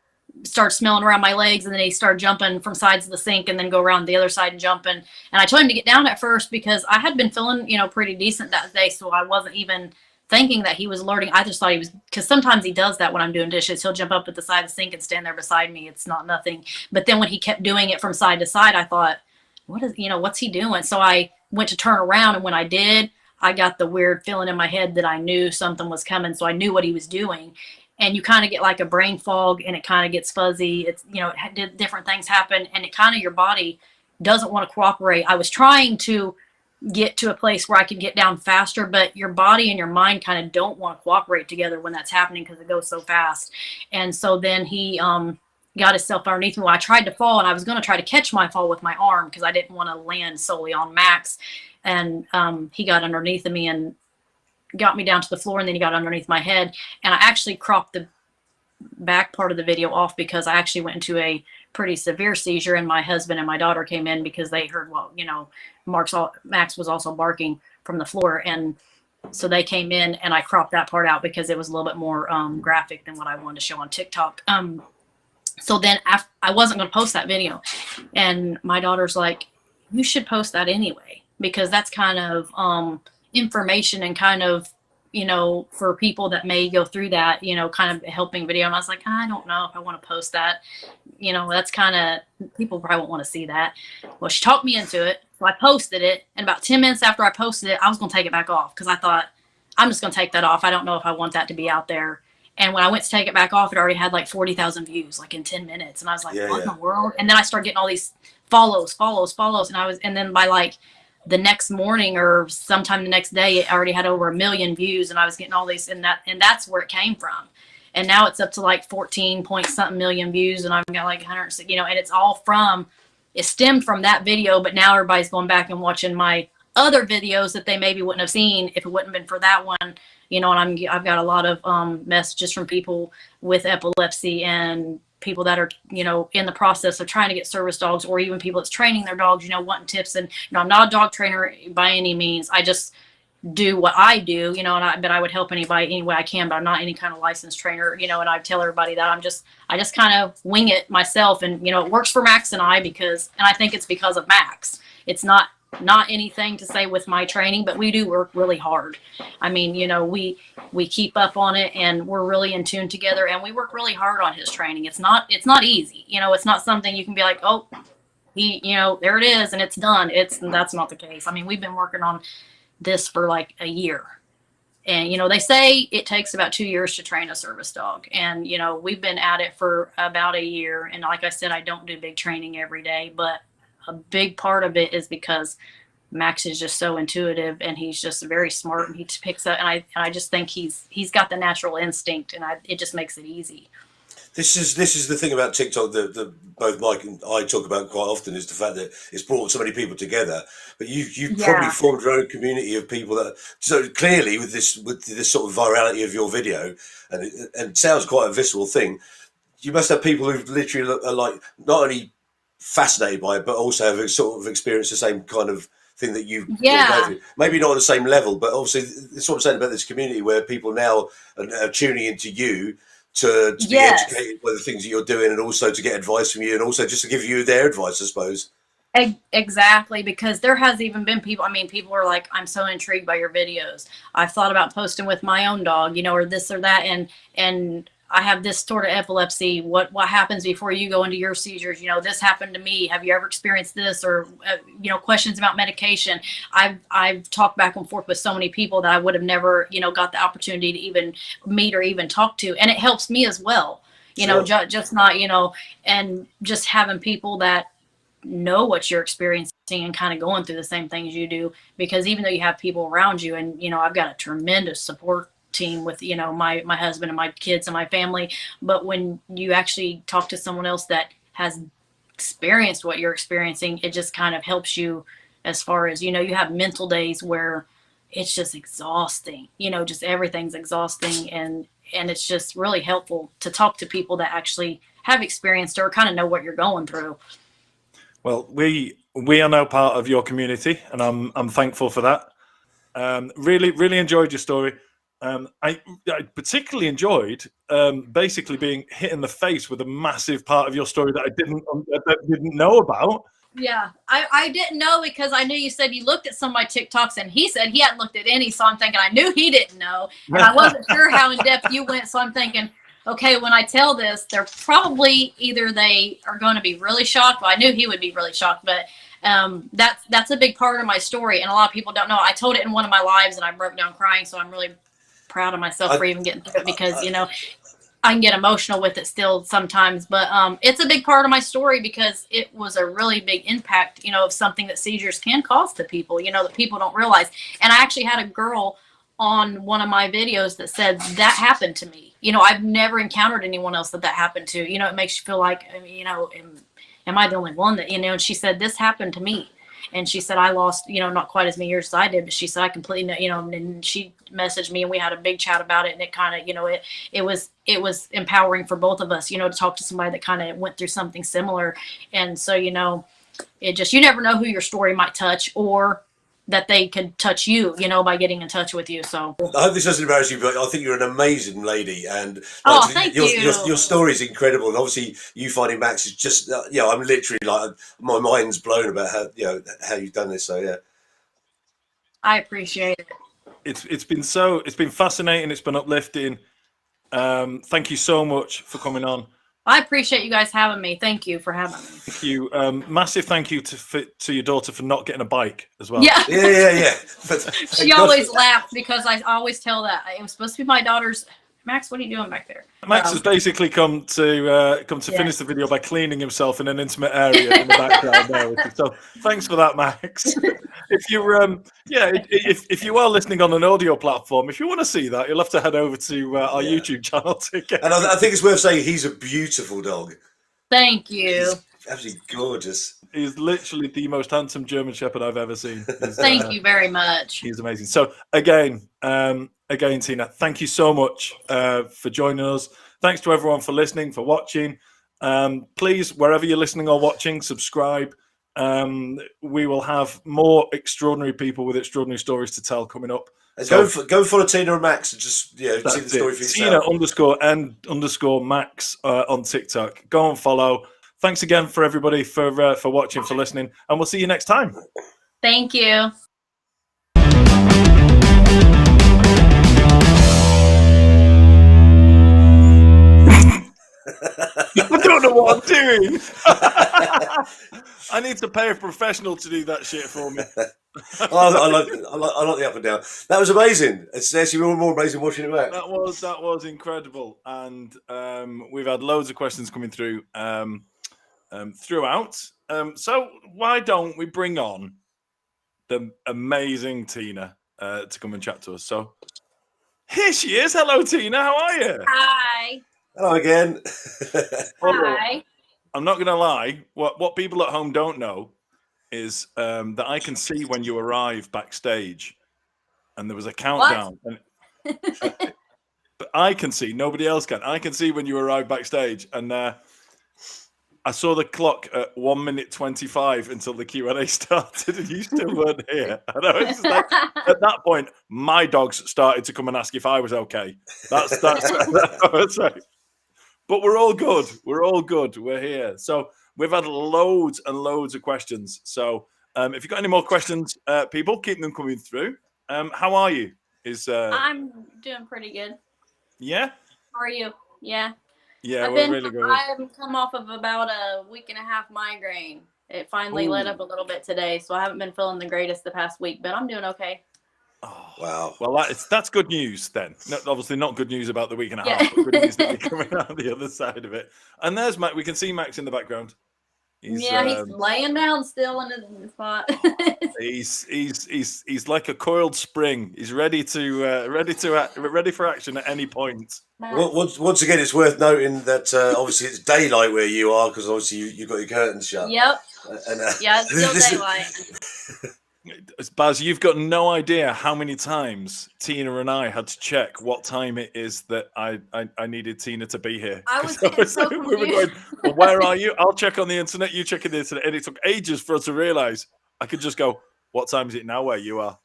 C: started smelling around my legs, and then he started jumping from sides of the sink and then go around the other side and jumping. And I told him to get down at first because I had been feeling, you know, pretty decent that day. So I wasn't even thinking that he was alerting. I just thought he was, because sometimes he does that when I'm doing dishes. He'll jump up at the side of the sink and stand there beside me. It's not nothing. But then when he kept doing it from side to side, I thought, what's he doing? So I went to turn around, and when I did, I got the weird feeling in my head that I knew something was coming. So I knew what he was doing. And you kind of get like a brain fog and it kind of gets fuzzy. It's, you know, different things happen and it kind of, your body doesn't want to cooperate. I was trying to get to a place where I could get down faster, but your body and your mind kind of don't want to cooperate together when that's happening because it goes so fast. And so then he got himself underneath me. Well, I tried to fall and I was going to try to catch my fall with my arm because I didn't want to land solely on Max. And he got underneath of me and got me down to the floor, and then he got underneath my head, and I actually cropped the back part of the video off because I actually went into a pretty severe seizure, and my husband and my daughter came in because they heard, well, you know, Max was also barking from the floor, and so they came in and I cropped that part out because it was a little bit more graphic than what I wanted to show on TikTok. So then I wasn't going to post that video, and my daughter's like, you should post that anyway because that's kind of information and kind of, you know, for people that may go through that, you know, kind of helping video. And I was like, I don't know if I want to post that. You know, that's kind of, people probably won't want to see that. Well, she talked me into it. So I posted it. And about 10 minutes after I posted it, I was going to take it back off because I thought, I'm just going to take that off. I don't know if I want that to be out there. And when I went to take it back off, it already had like 40,000 views, like in 10 minutes. And I was like, what in the world? And then I started getting all these follows. And then by like the next morning or sometime the next day, it already had over 1 million views, and I was getting all these, and that's where it came from. And now it's up to like 14 point something million views, and I've got like 100, you know, and it stemmed from that video, but now everybody's going back and watching my other videos that they maybe wouldn't have seen if it wouldn't have been for that one, you know. And I've got a lot of messages from people with epilepsy and people that are, you know, in the process of trying to get service dogs, or even people that's training their dogs, you know, wanting tips. And, you know, I'm not a dog trainer by any means. I just do what I do, you know, but I would help anybody any way I can, but I'm not any kind of licensed trainer, you know, and I tell everybody that I just kind of wing it myself. And, you know, it works for Max and I and I think it's because of Max. It's not anything to say with my training, but we do work really hard. I mean, you know, we keep up on it, and we're really in tune together, and we work really hard on his training. It's not easy. You know, it's not something you can be like, oh, you know, there it is and it's done. That's not the case. I mean, we've been working on this for like a year, and you know, they say it takes about 2 years to train a service dog, and you know, we've been at it for about a year. And like I said, I don't do big training every day, but a big part of it is because Max is just so intuitive, and he's just very smart, and he picks up, and I just think he's got the natural instinct, and it just makes it easy.
B: This is the thing about TikTok that both Mike and I talk about quite often, is the fact that it's brought so many people together. But you've probably formed your own community of people that, so clearly with this sort of virality of your video, and it sounds quite a visceral thing. You must have people who literally are like not only fascinated by it, but also have sort of experienced the same kind of thing that you go through. Maybe not on the same level, but obviously that's what I'm saying about this community, where people now are tuning into you to be educated by the things that you're doing, and also to get advice from you, and also just to give you their advice, I suppose.
C: Exactly, because there has even been people, I mean, people are like, I'm so intrigued by your videos. I've thought about posting with my own dog, you know, or this or that, and I have this sort of epilepsy. What happens before you go into your seizures? You know, this happened to me. Have you ever experienced this? Or, you know, questions about medication. I've talked back and forth with so many people that I would have never, you know, got the opportunity to even meet or even talk to. And it helps me as well, you know, just not, you know, and just having people that know what you're experiencing and kind of going through the same things you do. Because even though you have people around you, and, you know, I've got a tremendous support team with, you know, my husband and my kids and my family, but when you actually talk to someone else that has experienced what you're experiencing, it just kind of helps you, as far as, you know, you have mental days where it's just exhausting, you know, just everything's exhausting, and it's just really helpful to talk to people that actually have experienced or kind of know what you're going through.
A: Well, we are now part of your community, and I'm thankful for that. Really enjoyed your story. I particularly enjoyed basically being hit in the face with a massive part of your story that I didn't know about.
C: Yeah, I didn't know, because I knew you said you looked at some of my TikToks, and he said he hadn't looked at any, so I'm thinking I knew he didn't know, and I wasn't sure how in depth you went, so I'm thinking, okay, when I tell this, they're probably either they are going to be really shocked. Well, I knew he would be really shocked, but that's a big part of my story, and a lot of people don't know. I told it in one of my lives, and I broke down crying, so I'm really proud of myself for even getting through it, because, you know, I can get emotional with it still sometimes, but it's a big part of my story, because it was a really big impact, you know, of something that seizures can cause to people, you know, that people don't realize. And I actually had a girl on one of my videos that said that happened to me. You know, I've never encountered anyone else that happened to. You know, it makes you feel like, you know, am I the only one that, you know? And she said, this happened to me. And she said, I lost, you know, not quite as many years as I did, but she said, I completely, you know, and she messaged me, and we had a big chat about it. And it kind of, you know, it was empowering for both of us, you know, to talk to somebody that kind of went through something similar. And so, you know, it just, you never know who your story might touch, or that they could touch you, you know, by getting in touch with you. So
B: I hope this doesn't embarrass you, but I think you're an amazing lady, and
C: thank you.
B: Your story is incredible, and obviously you finding Max is just, you know, I'm literally like, my mind's blown about how, you know, how you've done this. So yeah,
C: I appreciate it.
A: It's been fascinating. It's been uplifting. Thank you so much for coming on.
C: I appreciate you guys having me. Thank you for having me.
A: Thank you. Massive thank you to your daughter for not getting a bike as well.
C: Yeah.
B: Yeah. But,
C: she always laughs, because I always tell that it was supposed to be my daughter's. Max, what are you doing back there?
A: Max has basically come to finish the video by cleaning himself in an intimate area in the background there. So thanks for that, Max. If you if you are listening on an audio platform, if you want to see that, you'll have to head over to our YouTube channel to get.
B: And I think it's worth saying he's a beautiful dog.
C: Thank you.
B: He's absolutely gorgeous.
A: He's literally the most handsome German Shepherd I've ever seen.
C: Thank you very much.
A: He's amazing. So again, Tina, thank you so much for joining us. Thanks to everyone for listening, for watching. Please, wherever you're listening or watching, subscribe. We will have more extraordinary people with extraordinary stories to tell coming up.
B: Go follow Tina and Max and just see the story for yourself.
A: Tina_N_Max on TikTok. Go and follow. Thanks again for everybody for watching, for listening, and we'll see you next time.
C: Thank you.
A: I don't know what I'm doing. I need to pay a professional to do that shit for me.
B: I like the up and down. That was amazing. It's actually more amazing watching it back.
A: That was incredible, and we've had loads of questions coming through throughout. So why don't we bring on the amazing Tina to come and chat to us? So here she is. Hello, Tina. How are you?
C: Hi.
B: Hello again.
C: Hi.
A: I'm not going to lie. What people at home don't know is that I can see when you arrive backstage, and there was a countdown. But I can see. Nobody else can. I can see when you arrive backstage, and I saw the clock at 1 minute 25 until the Q&A started, and you still weren't here. And I was like, at that point, my dogs started to come and ask if I was okay. That's what I would say. But we're all good. We're all good. We're here. So we've had loads and loads of questions. So if you've got any more questions, people, keep them coming through. How are you?
C: I'm doing pretty good.
A: Yeah?
C: How are you? Yeah.
A: Yeah, we're really good.
C: I've come off of about a week and a half migraine. It finally let up a little bit today, so I haven't been feeling the greatest the past week, but I'm doing okay.
A: Oh,
B: wow.
A: Well, that's good news then. No, obviously not good news about the week and a half, but good news that you're coming out the other side of it. And there's Max. We can see Max in the background.
C: He's laying down still in his spot.
A: He's like a coiled spring. He's ready for action at any point.
B: Well, once again, it's worth noting that obviously it's daylight where you are, because obviously you've got your curtains shut.
C: Yep.
B: And,
C: yeah, it's still daylight.
A: Baz, you've got no idea how many times Tina and I had to check what time it is that I needed Tina to be here.
C: I was getting so confused.
A: We were going, well, where are you? I'll check on the internet. You check on the internet. And it took ages for us to realise. I could just go, what time is it now where you are?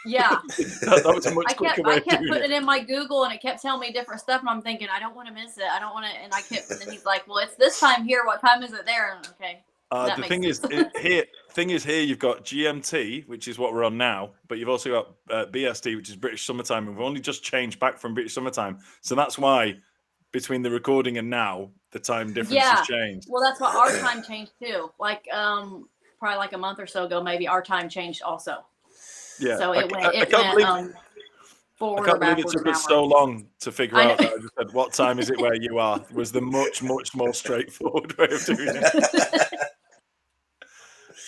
C: Yeah.
A: that was a much quicker way
C: I kept
A: of doing
C: putting it in my Google, and it kept telling me different stuff, and I'm thinking, I don't want to miss it. I don't want to, and then he's like, well, it's this time here. What time is it there? And okay.
A: The thing is, here you've got GMT, which is what we're on now, but you've also got BST, which is British Summertime, and we've only just changed back from British Summertime. So that's why between the recording and now, the time difference has changed.
C: Well, that's why our time changed too. Like probably like a month or so ago, maybe our time changed also.
A: Yeah.
C: So it went forward.
A: I can't believe it took us so long to figure out that I just said, what time is it where you are? It was the much, much more straightforward way of doing it.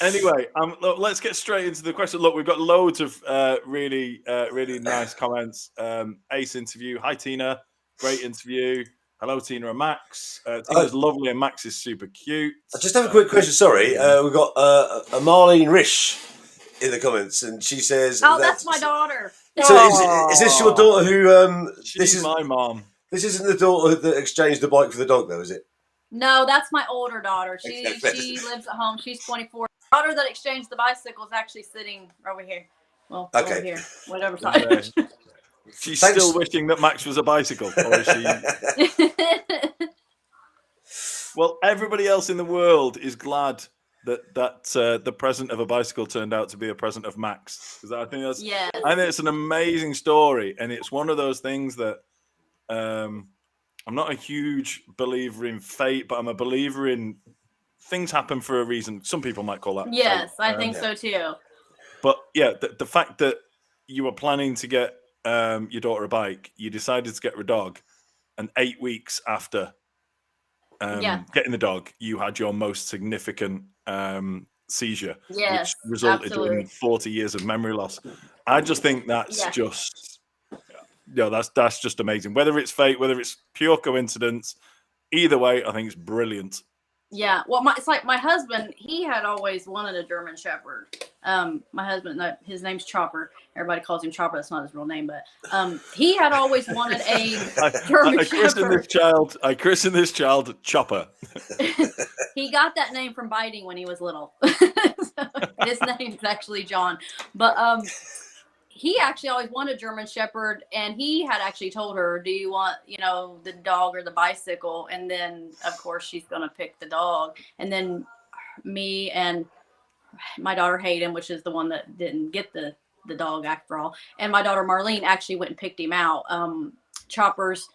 A: Anyway, look, let's get straight into the question. Look, we've got loads of really nice comments. Ace interview. Hi, Tina. Great interview. Hello, Tina and Max. Tina's lovely and Max is super cute.
B: I just have a quick question. Sorry. We've got a Marlene Rish in the comments, and she says...
C: Oh, that's my daughter.
B: So is this your daughter who...
A: She's my mom.
B: This isn't the daughter that exchanged the bike for the dog, though, is it?
C: No, that's my older daughter. She lives at home. She's 24. The daughter that exchanged the bicycle is actually sitting over here. Well, over here. Whatever side.
A: She's still wishing that Max was a bicycle, or is she? Well, everybody else in the world is glad that the present of a bicycle turned out to be a present of Max, because I think it's an amazing story, and it's one of those things that I'm not a huge believer in fate, but I'm a believer in things happen for a reason. Some people might call that
C: yes,
A: fate.
C: I think so too.
A: But yeah, the fact that you were planning to get your daughter a bike, you decided to get her a dog, and 8 weeks after getting the dog, you had your most significant seizure, which resulted in 40 years of memory loss. I just think that's that's just amazing. Whether it's fate, whether it's pure coincidence, either way, I think it's brilliant.
C: Yeah, well, it's like my husband. He had always wanted a German Shepherd. My husband, his name's Chopper. Everybody calls him Chopper. That's not his real name, but he had always wanted a German Shepherd.
A: I christened this child Chopper.
C: He got that name from biting when he was little. So his name's actually John, but he actually always wanted a German Shepherd, and he had actually told her, do you want, the dog or the bicycle? And then, of course, she's going to pick the dog. And then me and my daughter Hayden, which is the one that didn't get the dog after all, and my daughter Marlene actually went and picked him out. Chopper's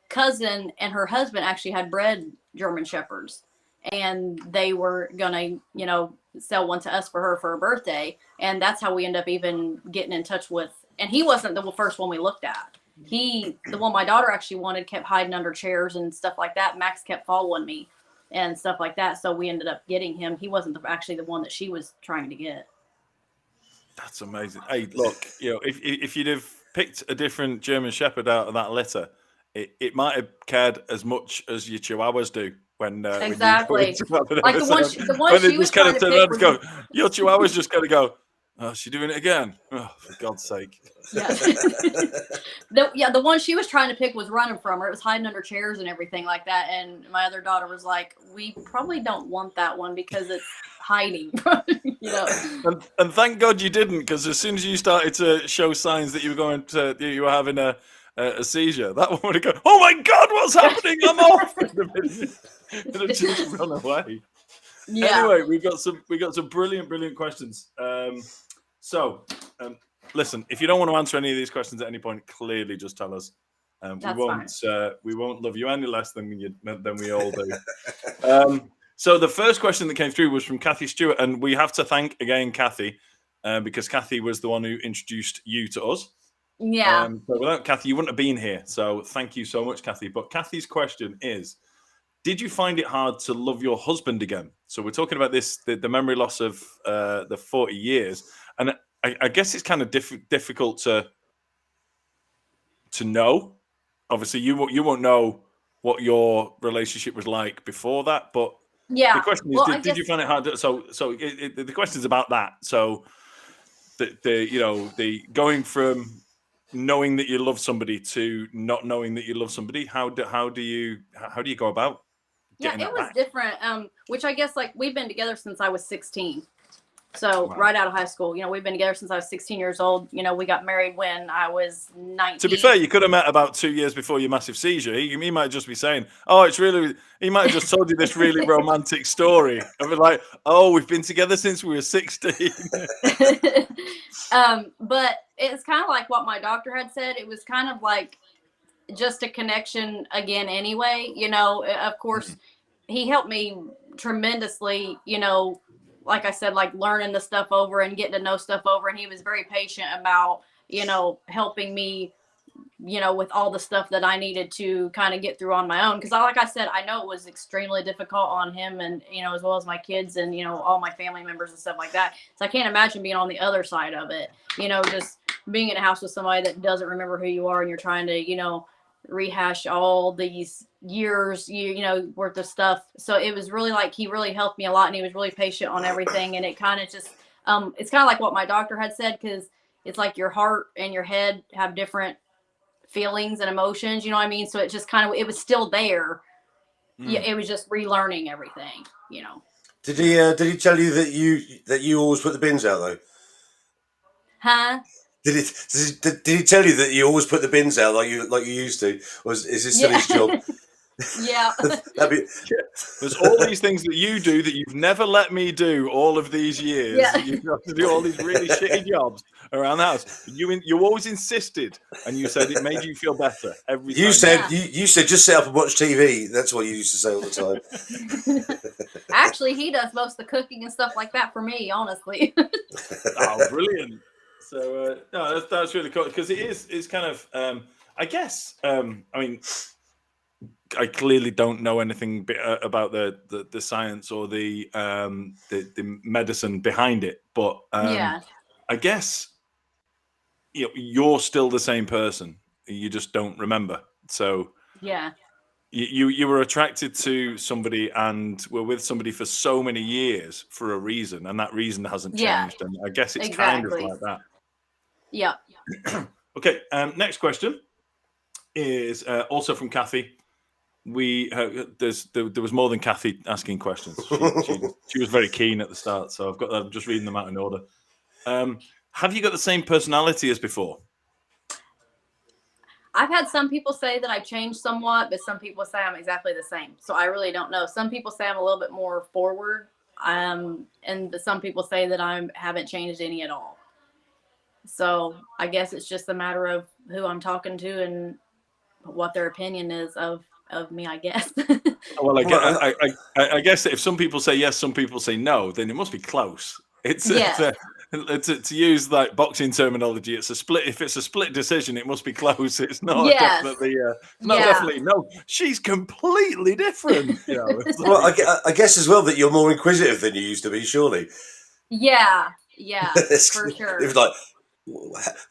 C: cousin and her husband actually had bred German Shepherds, and they were going to, sell one to us for her birthday. And that's how we end up even getting in touch with, and he wasn't the first one we looked at. The one my daughter actually wanted kept hiding under chairs and stuff like that. Max kept following me and stuff like that. So we ended up getting him. He wasn't actually the one that she was trying to get.
A: That's amazing. Hey, look, if you'd have picked a different German Shepherd out of that litter, it might have cared as much as your Chihuahuas do.
C: Exactly.
A: When
C: like the one she was
A: kind of
C: trying to pick
A: go, your Chihuahuas just kind of go, oh, is she doing it again? Oh, for God's sake.
C: Yeah. The one she was trying to pick was running from her. It was hiding under chairs and everything like that. And my other daughter was like, we probably don't want that one because it's hiding.
A: And thank God you didn't, because as soon as you started to show signs that you were having a seizure, that one would have gone, oh my God, what's happening? I'm off. It'd have just run away.
C: Yeah.
A: Anyway, we got some brilliant questions. Listen, if you don't want to answer any of these questions at any point, clearly just tell us. We won't love you any less than we all do. So the first question that came through was from Kathy Stewart, and we have to thank again Kathy, because Kathy was the one who introduced you to us.
C: Yeah.
A: So without Kathy, you wouldn't have been here. So thank you so much, Kathy. But Kathy's question is, did you find it hard to love your husband again? So we're talking about this, the memory loss of the 40 years. And I guess it's kind of difficult to know. Obviously, you won't know what your relationship was like before that. But the question is, did you find it hard? The question is about that. So the going from knowing that you love somebody to not knowing that you love somebody, how do you go about?
C: Yeah, it was different. Which I guess, like, we've been together since I was 16. So right out of high school, we've been together since I was 16 years old. We got married when I was 19.
A: To be fair, you could have met about 2 years before your massive seizure. He might just be saying, "Oh, it's really." He might have just told you this really romantic story. I'd be like, "Oh, we've been together since we were 16."
C: But it's kind of like what my doctor had said. It was kind of like just a connection again anyway. Of course, he helped me tremendously, like I said, like learning the stuff over and getting to know stuff over. And he was very patient about, helping me, with all the stuff that I needed to kind of get through on my own. Because like I said, I know it was extremely difficult on him and, as well as my kids and, all my family members and stuff like that. So I can't imagine being on the other side of it, just being in a house with somebody that doesn't remember who you are and you're trying to, rehash all these years, worth of stuff. So it was really like, he really helped me a lot and he was really patient on everything. And it kind of just, it's kind of like what my doctor had said, because it's like your heart and your head have different feelings and emotions, you know what I mean? So it just kind of, it was still there. Yeah, it was just relearning everything,
B: Did he tell you that you always put the bins out though?
C: Huh?
B: Did he tell you that you always put the bins out like you used to? Or is this still his job?
C: Yeah.
A: There's all these things that you do that you've never let me do all of these years.
C: Yeah.
A: You've got to do all these really shitty jobs around the house. You always insisted, and you said it made you feel better every time.
B: You said just sit up and watch TV. That's what you used to say all the time.
C: Actually, he does most of the cooking and stuff like that for me, honestly.
A: Oh, brilliant. So no, that's really cool, because it's kind of I guess I mean, I clearly don't know anything about the science or the medicine behind it, but I guess you're still the same person. You just don't remember. So
C: yeah.
A: you were attracted to somebody and were with somebody for so many years for a reason, and that reason hasn't changed. And I guess it's kind of like that.
C: Yeah.
A: Okay. Next question is also from Kathy. There was more than Kathy asking questions. She was very keen at the start, so I'm just reading them out in order. Have you got the same personality as before?
C: I've had some people say that I've changed somewhat, but some people say I'm exactly the same. So I really don't know. Some people say I'm a little bit more forward, and some people say that I haven't changed any at all. So I guess it's just a matter of who I'm talking to and what their opinion is of me, I guess.
A: Well, I guess if some people say yes, some people say no, then it must be close. To use like boxing terminology, it's a split. If it's a split decision, it must be close. It's not definitely. Not definitely no. She's completely different.
B: Well, I guess as well that you're more inquisitive than you used to be. Surely.
C: Yeah, for sure.
B: It was like,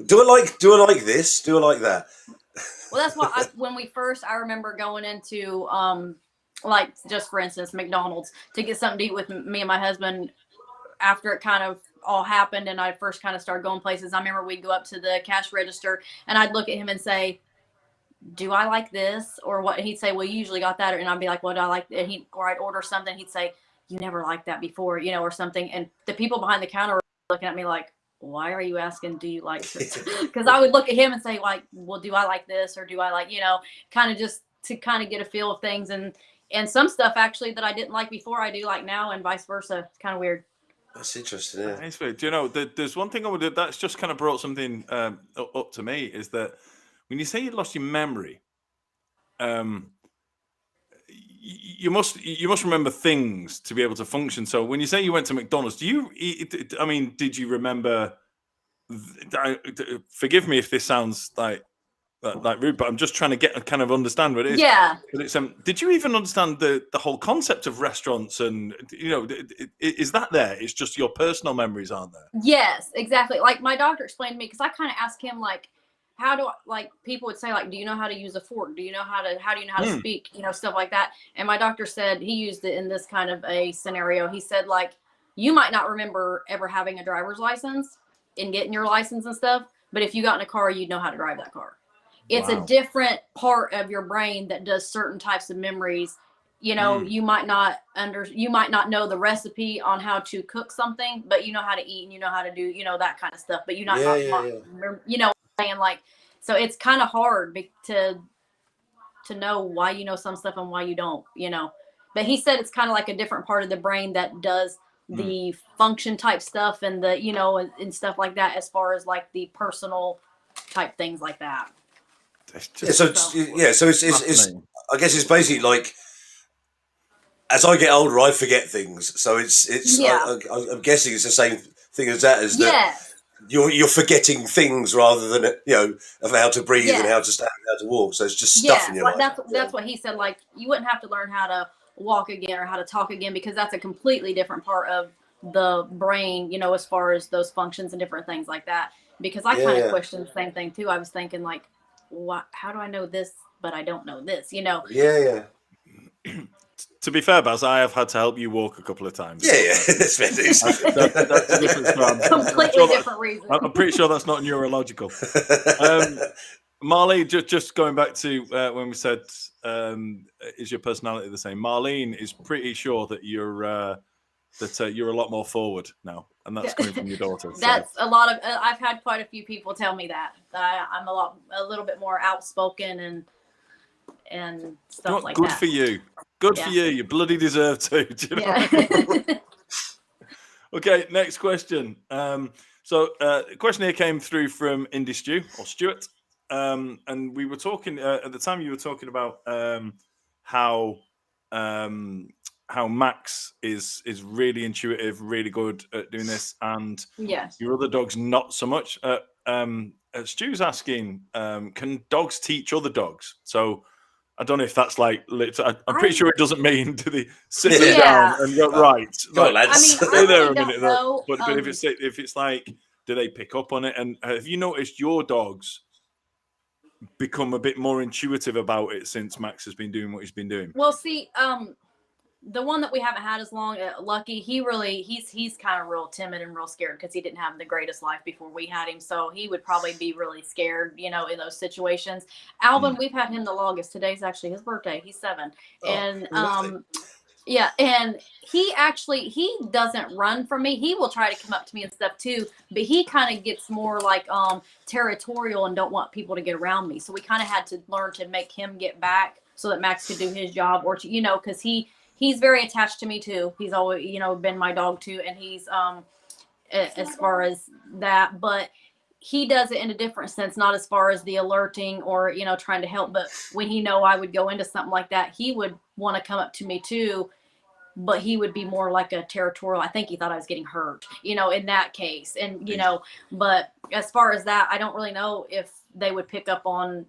B: do I like this? Do I like that?
C: Well, that's what when we first, I remember going into like just for instance McDonald's to get something to eat with me and my husband after it kind of all happened and I first kind of started going places. I remember we'd go up to the cash register and I'd look at him and say, do I like this or what? And he'd say, well, you usually got that. And I'd be like, what do I like? And or I'd order something. He'd say, you never liked that before, or something. And the people behind the counter were looking at me like, why are you asking, do you like this? Because I would look at him and say like, well, do I like this? Or do I like, kind of just to kind of get a feel of things. And some stuff actually that I didn't like before I do like now and vice versa. It's kind of weird.
B: That's interesting. Yeah.
A: It's weird. Do you know, there's one thing I would do that's just kind of brought something up to me is that when you say you lost your memory, you must remember things to be able to function. So when you say you went to McDonald's, did you remember? Forgive me if this sounds like rude, but I'm just trying to kind of understand what it is.
C: Yeah.
A: But it's did you even understand the whole concept of restaurants and is that there? It's just your personal memories aren't there?
C: Yes, exactly. Like my doctor explained to me because I kind of asked him like, how do people would say like, do you know how to use a fork? Do you know how do you know how to speak? Stuff like that. And my doctor said he used it in this kind of a scenario. He said like, you might not remember ever having a driver's license and getting your license and stuff, but if you got in a car, you'd know how to drive that car. It's a different part of your brain that does certain types of memories. You might not know the recipe on how to cook something, but you know how to eat and you know how to do, that kind of stuff, but you're not, saying like, so it's kind of hard to know why you know some stuff and why you don't, but he said it's kind of like a different part of the brain that does the function type stuff and the, and stuff like that, as far as like the personal type things like that.
B: So it's I guess it's basically like as I get older, I forget things. So it's I'm guessing it's the same thing as that. Is that you're forgetting things rather than of how to breathe and how to stand, how to walk. So it's just stuff in your life.
C: That's what he said. Like you wouldn't have to learn how to walk again or how to talk again because that's a completely different part of the brain. As far as those functions and different things like that. Because I kind of questioned the same thing too. I was thinking like, how do I know this, but I don't know this,
A: To be fair, Baz, I have had to help you walk a couple of times.
B: That's fair.
A: That's a different story.
C: Completely different reason.
A: I'm pretty sure that's not neurological. Marlene, just going back to when we said, is your personality the same? Marlene is pretty sure that you're a lot more forward now, and that's coming from your daughter.
C: That's a lot of. I've had quite a few people tell me that I'm a little bit more outspoken and stuff like
A: good
C: that.
A: For you. Good for you. You bloody deserve to. Do you know? Okay, next question. So the question here came through from Indie Stew or Stewart, and we were talking at the time. You were talking about how Max is really intuitive, really good at doing this, and your other dog's not so much. Stu's asking, can dogs teach other dogs? So I don't know if that's like. I'm pretty sure it doesn't mean do they sit them down and go right.
B: Go on, lads.
A: Stay there a minute. But if it's like, do they pick up on it? And have you noticed your dogs become a bit more intuitive about it since Max has been doing what he's been doing?
C: Well, see, the one that we haven't had as long, Lucky, he's kind of real timid and real scared because he didn't have the greatest life before we had him. So he would probably be really scared, in those situations. Alvin, we've had him the longest. Today's actually his birthday. He's 7. And yeah, and he doesn't run from me. He will try to come up to me and stuff too, but he kind of gets more like territorial and don't want people to get around me. So we kind of had to learn to make him get back so that Max could do his job, or to, because he's very attached to me too. He's always, been my dog too. And he's, as far as that, but he does it in a different sense, not as far as the alerting or, trying to help. But when he know I would go into something like that, he would want to come up to me too, but he would be more like a territorial. I think he thought I was getting hurt, in that case. And, but as far as that, I don't really know if they would pick up on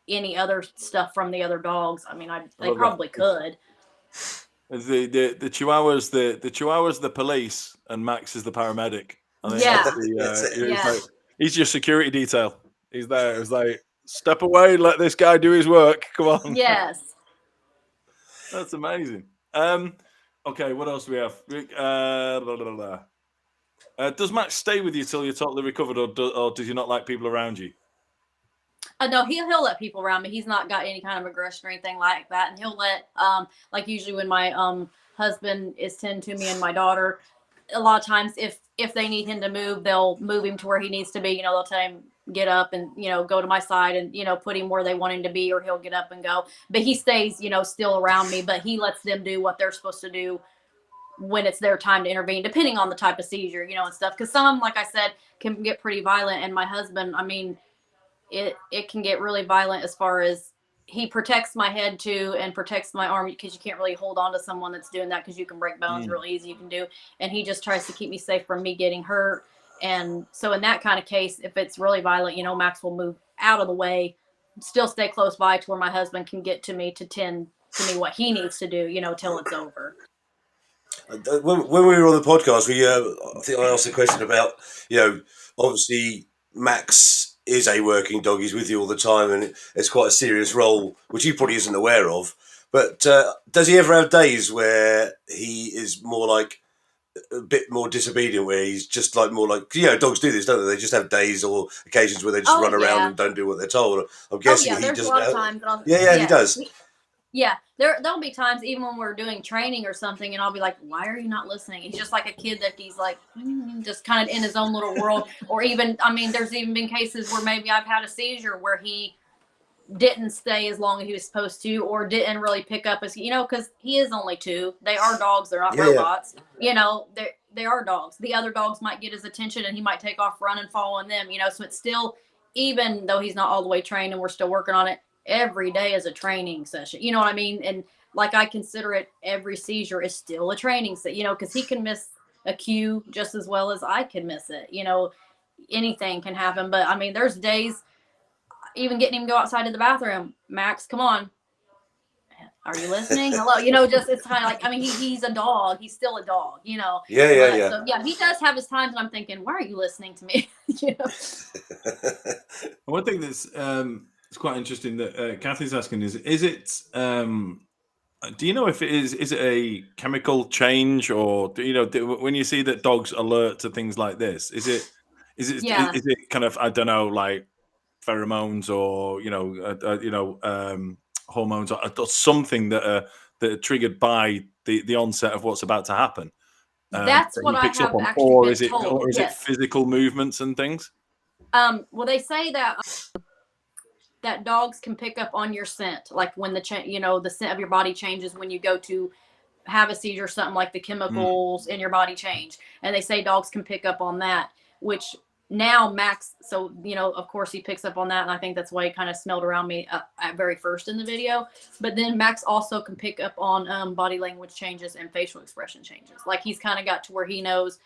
C: any other stuff from the other dogs. I mean, they probably could.
A: The Chihuahua's the Chihuahua's the police and Max is the paramedic. I think
C: Yeah.
A: He's your security detail. He's there. It's like, step away, let this guy do his work. Come on.
C: Yes.
A: That's amazing. Okay, what else do we have? Does Max stay with you till you're totally recovered, or does he not like people around you?
C: No, he'll let people around me. He's not got any kind of aggression or anything like that. And he'll let, like usually when my husband is tending to me and my daughter, a lot of times if they need him to move, they'll move him to where he needs to be. They'll tell him get up and, go to my side and, put him where they want him to be, or he'll get up and go. But he stays, still around me, but he lets them do what they're supposed to do when it's their time to intervene, depending on the type of seizure, and stuff. Because some, like I said, can get pretty violent. And my husband, I mean, it can get really violent as far as he protects my head too and protects my arm, because you can't really hold on to someone that's doing that because you can break bones real easy. You can do, and he just tries to keep me safe from me getting hurt. And so in that kind of case, if it's really violent, Max will move out of the way, still stay close by to where my husband can get to me to tend to me what he needs to do, till it's over.
B: When we were on the podcast, I think I asked a question about, obviously Max is a working dog. He's with you all the time, and it's quite a serious role, which he probably isn't aware of. But does he ever have days where he is more like a bit more disobedient, where he's just like more like, dogs do this, don't they? They just have days or occasions where they just run around and don't do what they're told. I'm guessing he
C: there's
B: doesn't.
C: A lot of times
B: he does.
C: Yeah, there'll be times even when we're doing training or something, and I'll be like, "Why are you not listening?" He's just like a kid that he's like, just kind of in his own little world. Or even, I mean, there's even been cases where maybe I've had a seizure where he didn't stay as long as he was supposed to, or didn't really pick up as because he is only 2. They are dogs; they're not robots. They are dogs. The other dogs might get his attention, and he might take off running, following them. So it's still, even though he's not all the way trained, and we're still working on it. Every day is a training session, you know what I mean? And like, I consider it, every seizure is still a training set, because he can miss a cue just as well as I can miss it. Anything can happen. But I mean, there's days, even getting him to go outside to the bathroom. Max, come on. Are you listening? Hello. Just, it's kind of like, I mean, he's a dog. He's still a dog,
B: Yeah.
C: So yeah, he does have his times, and I'm thinking, why are you listening to me?
A: One thing that's, it's quite interesting that Kathy's asking is it? Do you know if it is it a chemical change, or when you see that dogs alert to things like this, is it kind of, I don't know, like pheromones or hormones or something that are triggered by the onset of what's about to happen?
C: That's what I have actually
A: or
C: been
A: is it
C: told.
A: or is it physical movements and things?
C: Well, they say that dogs can pick up on your scent, like when the scent of your body changes when you go to have a seizure, something like the chemicals in your body change. And they say dogs can pick up on that, which now Max, so, of course he picks up on that. And I think that's why he kind of smelled around me at very first in the video. But then Max also can pick up on body language changes and facial expression changes. Like, he's kind of got to where he knows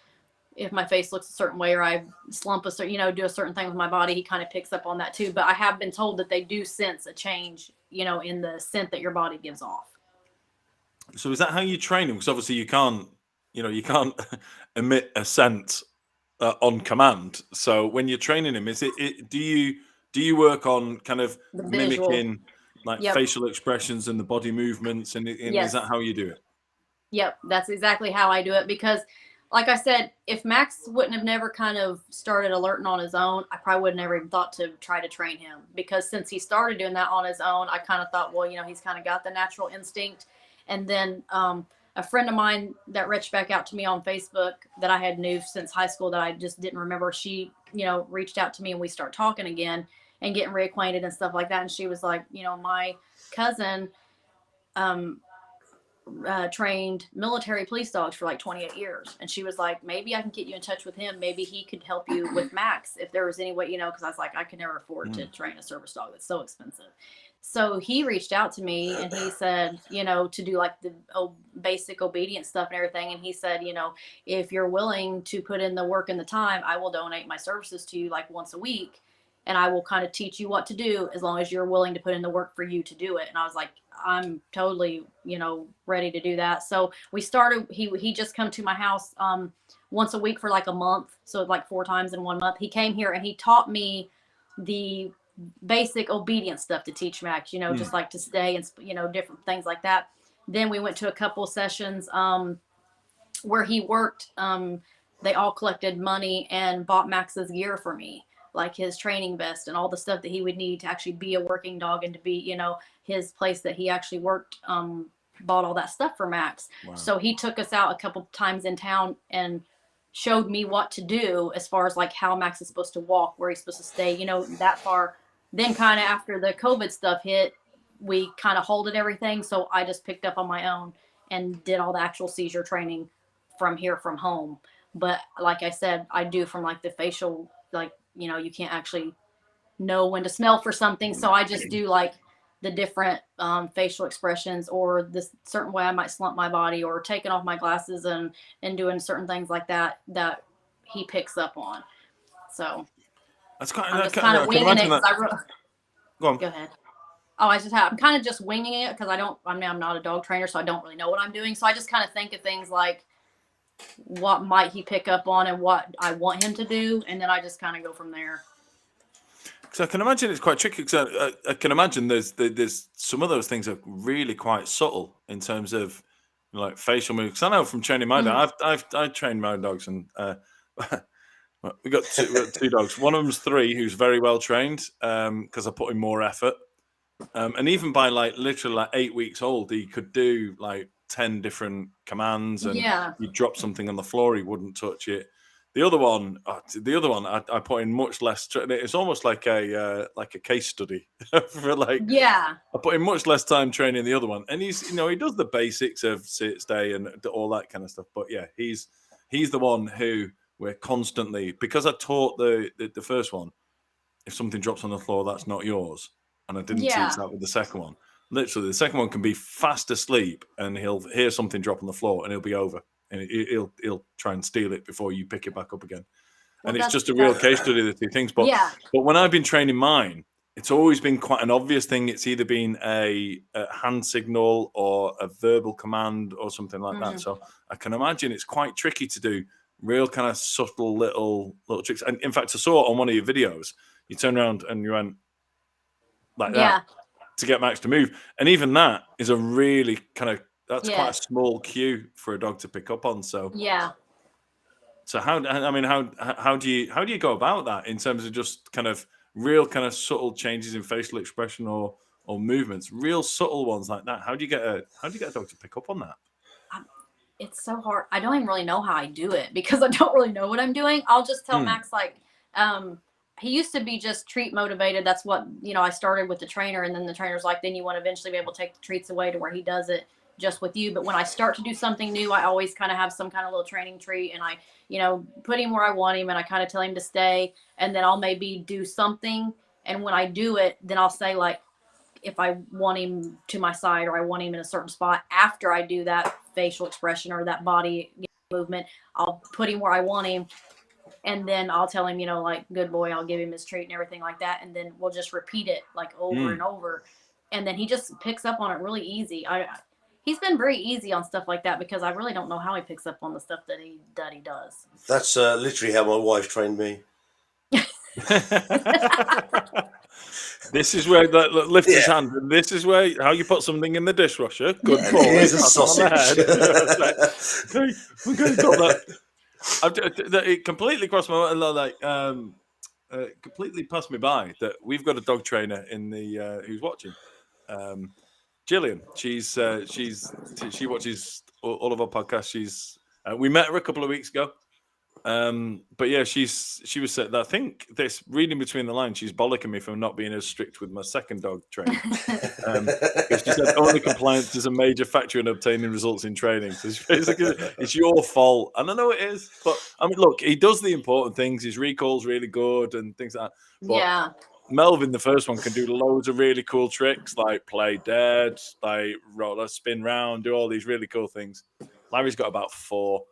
C: if my face looks a certain way, or I slump a certain, do a certain thing with my body, he kind of picks up on that too. But I have been told that they do sense a change, in the scent that your body gives off.
A: So is that how you train him? Because obviously you can't emit a scent on command. So when you're training him, do you do you work on kind of
C: The visual.
A: mimicking like
C: Yep.
A: facial expressions and the body movements, and
C: Yes.
A: is that how you do it?
C: Yep, that's exactly how I do it, because like I said, if Max wouldn't have never kind of started alerting on his own, I probably would have never even thought to try to train him, because since he started doing that on his own, I kind of thought, well, he's kind of got the natural instinct. And then a friend of mine that reached back out to me on Facebook that I had knew since high school that I just didn't remember, she, reached out to me and we start talking again and getting reacquainted and stuff like that. And she was like, my cousin trained military police dogs for like 28 years. And she was like, maybe I can get you in touch with him. Maybe he could help you with Max if there was any way, because I was like, I could never afford to train a service dog. It's so expensive. So he reached out to me and he said, to do like the basic obedience stuff and everything. And he said, if you're willing to put in the work and the time, I will donate my services to you like once a week. And I will kind of teach you what to do as long as you're willing to put in the work for you to do it. And I was like, I'm totally, ready to do that. So we started, he just come to my house once a week for like a month. So like 4 times in 1 month. He came here and he taught me the basic obedience stuff to teach Max, just like to stay and, different things like that. Then we went to a couple sessions where he worked. They all collected money and bought Max's gear for me, like his training vest and all the stuff that he would need to actually be a working dog and to be, his place that he actually worked, bought all that stuff for Max. Wow. So he took us out a couple times in town and showed me what to do as far as like how Max is supposed to walk, where he's supposed to stay, that far. Then kind of after the COVID stuff hit, we kind of halted everything. So I just picked up on my own and did all the actual seizure training from home. But like I said, I do from like the facial, like, you can't actually know when to smell for something. So I just do like the different facial expressions, or this certain way I might slump my body, or taking off my glasses and doing certain things like that he picks up on. So
A: that's
C: I'm just kind of winging it.
A: Go on.
C: Go ahead. Oh, I'm kind of just winging it because I'm not a dog trainer, so I don't really know what I'm doing. So I just kind of think of things like, what might he pick up on and what I want him to do, and then I just kind of go from there.
A: So I can imagine it's quite tricky, because I can imagine there's some of those things are really quite subtle in terms of like facial moves. I know from training my dog, I've trained my dogs, and we got 2 dogs. One of them's 3, who's very well trained because I put in more effort, and even by like literally like 8 weeks old, he could do like 10 different commands, and you drop something on the floor, he wouldn't touch it. The other one, I put in much less. It's almost like a case study for like. Yeah. I put in much less time training the other one, and he's, he does the basics of sit, stay, and all that kind of stuff. But yeah, he's the one who we're constantly, because I taught the first one, if something drops on the floor, that's not yours, and I didn't teach that with the second one. Literally, the second one can be fast asleep, and he'll hear something drop on the floor, and he'll be over. And he'll try and steal it before you pick it back up again. And it's just a real case study, the 2 things. But when I've been training mine, it's always been quite an obvious thing. It's either been a hand signal or a verbal command or something like that. So I can imagine it's quite tricky to do real kind of subtle little tricks. And in fact, I saw it on one of your videos. You turned around and you went like that to get Max to move. And even that is a really kind of, that's quite a small cue for a dog to pick up on. So So how do you go about that in terms of just kind of real kind of subtle changes in facial expression or movements, real subtle ones like that? How do you get a dog to pick up on that?
C: It's so hard. I don't even really know how I do it because I don't really know what I'm doing. I'll just tell Max, like, he used to be just treat motivated. That's what, I started with the trainer, and then the trainer's like, then you want to eventually be able to take the treats away to where he does it just with you. But when I start to do something new, I always kind of have some kind of little training treat, and I, put him where I want him, and I kind of tell him to stay, and then I'll maybe do something. And when I do it, then I'll say, like, if I want him to my side or I want him in a certain spot after I do that facial expression or that body movement, I'll put him where I want him. And then I'll tell him, like, good boy, I'll give him his treat and everything like that. And then we'll just repeat it like over and over. And then he just picks up on it really easy. He's been very easy on stuff like that because I really don't know how he picks up on the stuff that he does.
B: That's literally how my wife trained me.
A: This is where lift his hand, and this is where how you put something in the dishwasher. Good
B: And
A: boy.
B: here's a
A: Pat him on the
B: sausage.
A: head. Okay, got that. It completely crossed my mind. Completely passed me by that we've got a dog trainer in the who's watching. Gillian, she watches all of our podcasts. We met her a couple of weeks ago. But yeah, she was said that I think this reading between the lines, she's bollocking me for not being as strict with my second dog training. Because she said only compliance is a major factor in obtaining results in training. So it's basically it's your fault, and I know it is. But I mean, look, he does the important things. His recall's really good and things like that. But
C: Yeah.
A: Melvin, the first one, can do loads of really cool tricks like play dead, like roller, spin round, do all these really cool things. Larry's got about 4.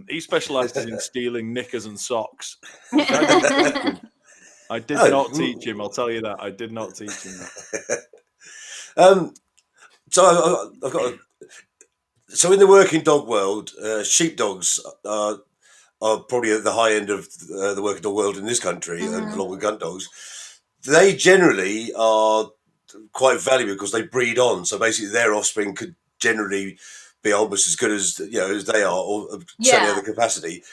A: He specialises in stealing knickers and socks. I did not teach him. I'll tell you that. I did not teach him that.
B: So I've got. So in the working dog world, sheepdogs are probably at the high end of the working dog world in this country, along with gun dogs. They generally are quite valuable because they breed on. So basically, their offspring could generally be almost as good as as they are, or certainly have the capacity.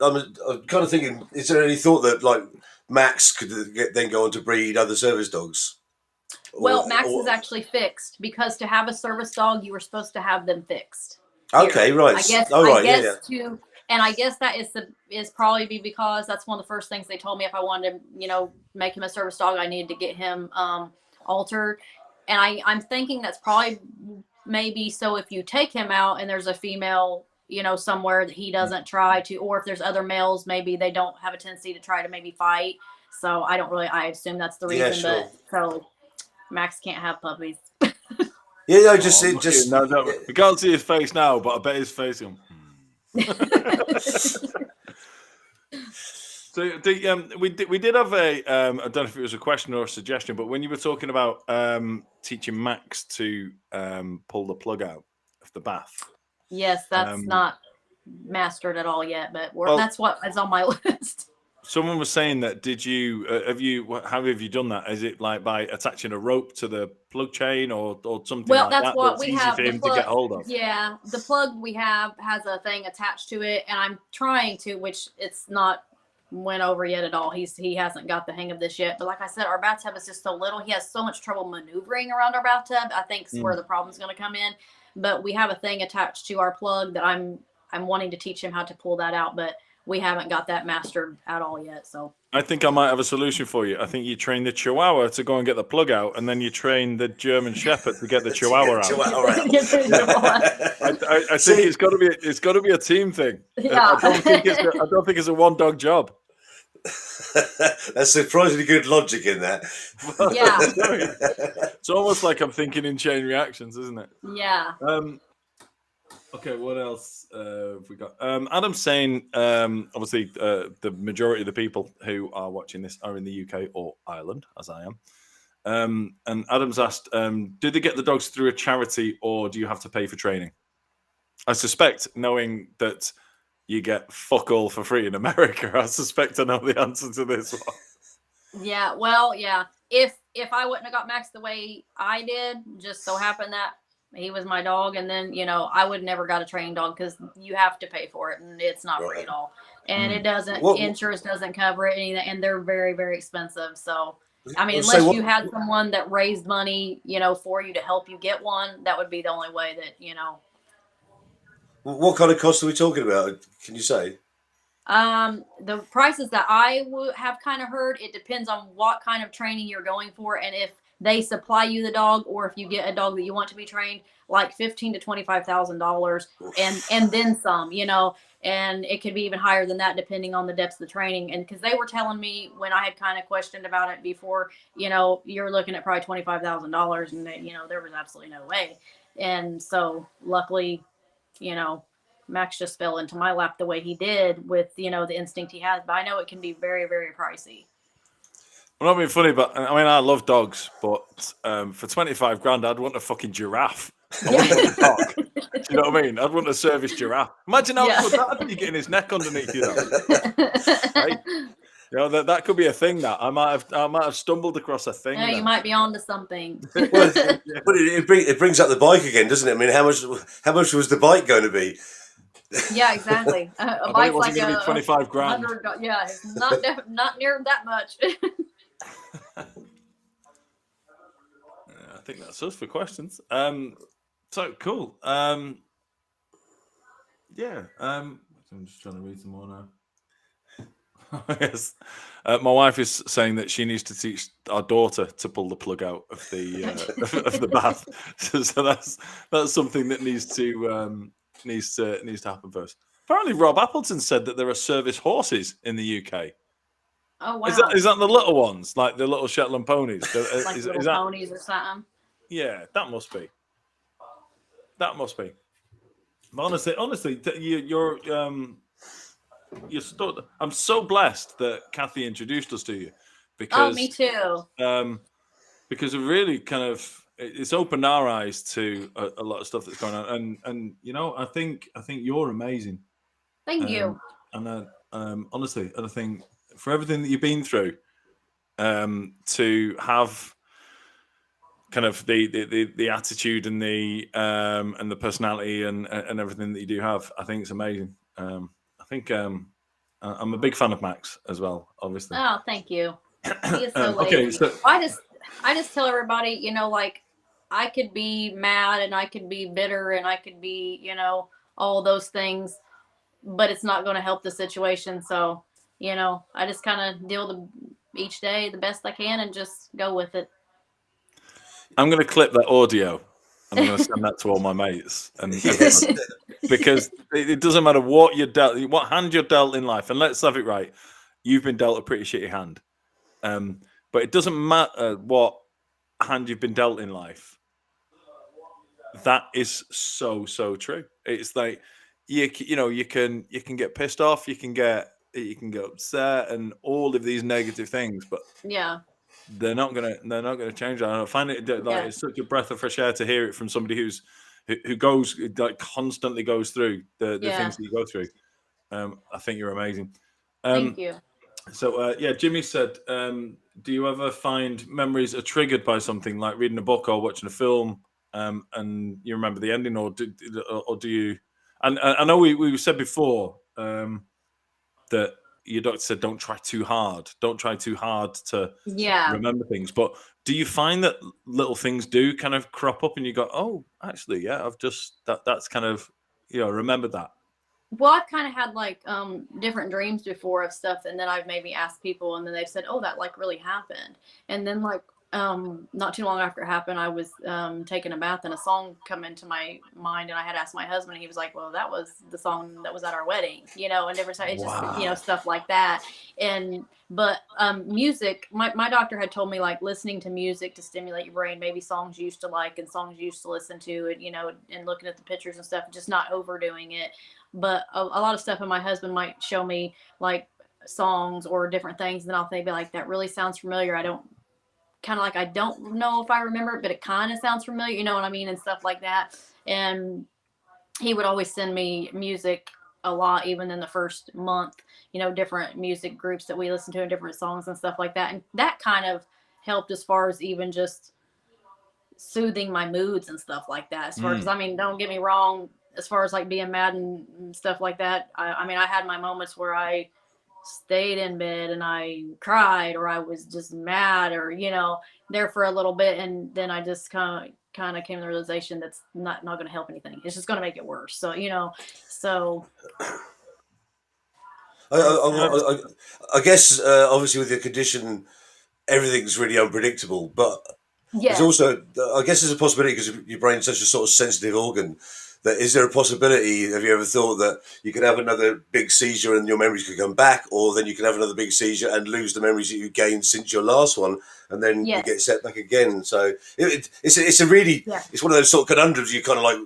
B: I'm kind of thinking, is there any thought that like Max could then go on to breed other service dogs?
C: Well, Max is actually fixed because to have a service dog, you were supposed to have them fixed.
B: Okay, right.
C: I guess. And I guess that is probably because that's one of the first things they told me. If I wanted to, make him a service dog, I needed to get him altered. And I'm thinking that's probably maybe so if you take him out and there's a female, somewhere that he doesn't try to, or if there's other males, maybe they don't have a tendency to try to maybe fight. So I assume that's the reason.
B: Yeah, sure.
C: But so Max can't have puppies.
B: No,
A: we can't see his face now, but I bet his face. So we did have a I don't know if it was a question or a suggestion, but when you were talking about teaching Max to pull the plug out of the bath.
C: Yes, that's not mastered at all yet, but that's what is on my list.
A: Someone was saying that. Did you how have you done that? Is it like by attaching a rope to the plug chain or something?
C: Well,
A: like
C: that's what
A: that's
C: we
A: easy
C: have.
A: for him to get hold of.
C: Yeah, the plug we have has a thing attached to it, and I'm trying to, which it's not went over yet at all. He hasn't got the hang of this yet. But like I said, our bathtub is just so little. He has so much trouble maneuvering around our bathtub. I think is where the problem's going to come in. But we have a thing attached to our plug that I'm wanting to teach him how to pull that out, but we haven't got that mastered at all yet. So
A: I think I might have a solution for you. I think you train the Chihuahua to go and get the plug out, and then you train the German Shepherd to get the Chihuahua out. I think it's got to be a team thing.
C: Yeah.
A: I don't think it's a one dog job.
B: That's surprisingly good logic in that.
C: Yeah.
A: It's almost like I'm thinking in chain reactions, isn't it?
C: Yeah.
A: Okay, what else have we got? Adam's saying, obviously, the majority of the people who are watching this are in the UK or Ireland, as I am. And Adam's asked, do they get the dogs through a charity or do you have to pay for training? I suspect, knowing that you get fuck all for free in America, I suspect I know the answer to this one.
C: Yeah, well, yeah. If I wouldn't have got Max the way I did, just so happened that he was my dog, and then I would never got a training dog because you have to pay for it, and it's not free at all. And it doesn't. Insurance doesn't cover it, and they're very, very expensive. So I mean, unless you had someone that raised money, for you to help you get one, that would be the only way that
B: What kind of costs are we talking about? Can you say?
C: The prices that I would have kind of heard, it depends on what kind of training you're going for, and if they supply you the dog, or if you get a dog that you want to be trained, like $15,000 to $25,000, and then some, and it could be even higher than that depending on the depth of the training. And because they were telling me when I had kind of questioned about it before, you're looking at probably $25,000, and there was absolutely no way. And so luckily, Max just fell into my lap the way he did with the instinct he has. But I know it can be very, very pricey.
A: I'm not being funny, but I mean, I love dogs, but for 25 grand, I'd want a fucking giraffe. I want a dog. Do you know what I mean? I'd want a service giraffe. Imagine how good that'd be, getting his neck underneath you. Right? You know, that could be a thing. That I might have stumbled across a thing.
C: Yeah, you might be onto something.
B: Well, it brings up the bike again, doesn't it? I mean, how much was the bike going to be?
C: Yeah, exactly. A
A: I bet it
C: bike's
A: wasn't
C: like
A: going to be 25 grand.
C: Yeah, it's not near that much.
A: I think that's us for questions. So cool. Yeah. I'm just trying to read some more now. Yes. My wife is saying that she needs to teach our daughter to pull the plug out of the of the bath. So that's something that needs to happen first. Apparently, Rob Appleton said that there are service horses in the UK.
C: Oh wow!
A: Is that the little ones, like the little Shetland ponies?
C: Like little ponies or something?
A: Yeah, that must be. That must be. But honestly, you're still. I'm so blessed that Kathy introduced us to you, because
C: me too.
A: Because it really it's opened our eyes to a lot of stuff that's going on, and you know, I think you're amazing.
C: Thank you.
A: And honestly, I think for everything that you've been through, to have kind of the attitude and the personality and everything that you do have, I think it's amazing. I think I'm a big fan of Max as well, obviously.
C: Oh, thank you. He is so lazy. Okay, so I just tell everybody, you know, like, I could be mad and I could be bitter and I could be, you know, all those things, but it's not going to help the situation. So, you know, I just kind of deal with each day the best I can and just go with it.
A: I'm going to clip that audio and I'm going to send that to all my mates, and because it doesn't matter what what hand you're dealt in life, and let's have it right, you've been dealt a pretty shitty hand, but it doesn't matter what hand you've been dealt in life. That is so true. It's like you can get pissed off, you can get upset, and all of these negative things, but
C: yeah.
A: They're not gonna change that. I find it like it's such a breath of fresh air to hear it from somebody who goes, like, constantly goes through the things that you go through. I think you're amazing.
C: Thank you.
A: So Jimmy said, do you ever find memories are triggered by something like reading a book or watching a film, and you remember the ending, or do you? And I know we said before that your doctor said don't try too hard to remember things, but do you find that little things do kind of crop up and you go, oh, actually, yeah, I've just that's kind of, remembered that?
C: Well, I've kind of had like different dreams before of stuff, and then I've maybe asked people, and then they've said, oh, that like really happened. And then like not too long after it happened, I was taking a bath and a song come into my mind, and I had asked my husband, and he was like, well, that was the song that was at our wedding, and different stuff. It's just, stuff like that. But music, my doctor had told me, like, listening to music to stimulate your brain, maybe songs you used to like and songs you used to listen to, and, and looking at the pictures and stuff, just not overdoing it. But a lot of stuff, and my husband might show me like songs or different things, and then I'll think, be like, that really sounds familiar. I don't know if I remember it, but it kind of sounds familiar, you know what I mean, and stuff like that. And he would always send me music a lot, even in the first month, different music groups that we listened to and different songs and stuff like that. And that kind of helped as far as even just soothing my moods and stuff like that. As far because, I mean, don't get me wrong, as far as like being mad and stuff like that, I mean, I had my moments where I stayed in bed and I cried, or I was just mad, or there for a little bit, and then I just kind of came to the realization that's not going to help anything. It's just going to make it worse. So so
B: I guess obviously with your condition, everything's really unpredictable, but there's also, I guess there's a possibility, because your brain's such a sort of sensitive organ, that is there a possibility, have you ever thought that you could have another big seizure and your memories could come back, or then you can have another big seizure and lose the memories that you gained since your last one, and then you get set back again? So it's a really, it's one of those sort of conundrums. You kind of like,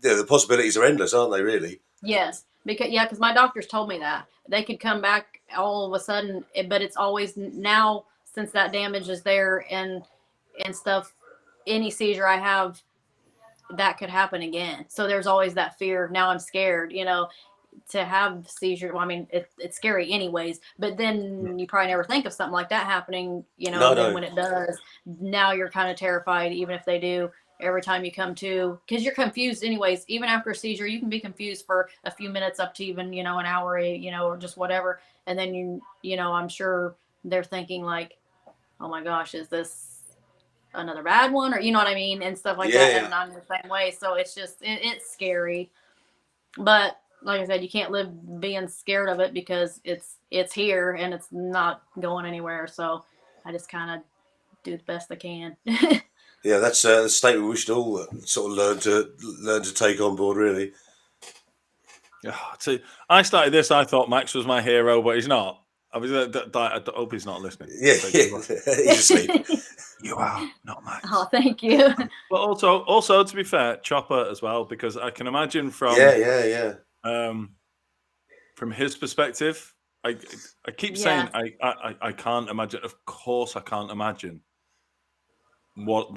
B: the possibilities are endless, aren't they, really?
C: Yes, because my doctors told me that they could come back all of a sudden, but it's always now, since that damage is there and stuff, any seizure I have, that could happen again. So there's always that fear. Now I'm scared, to have seizure. Well, I mean, it's scary anyways, but then you probably never think of something like that happening, you know,
B: No,
C: and then
B: no.
C: when it does, now you're kind of terrified, even if they do, every time you come to, because you're confused anyways. Even after a seizure, you can be confused for a few minutes up to even, you know, an hour, you know, or just whatever. And then you know, I'm sure they're thinking like, oh my gosh, is this another bad one? Or, you know what I mean? And stuff like that.
B: Yeah.
C: And I'm the same way. So it's just, it's scary. But like I said, you can't live being scared of it because it's here and it's not going anywhere. So I just kind of do the best I can.
B: Yeah, that's a statement we should all sort of learn to take on board, really.
A: See, I started this. I thought Max was my hero, but he's not. I hope he's not listening.
B: Yeah, he's asleep.
A: You are not Max.
C: Oh, thank you.
A: But also to be fair, Chopper as well, because I can imagine from from his perspective, I keep saying I can't imagine. Of course, I can't imagine what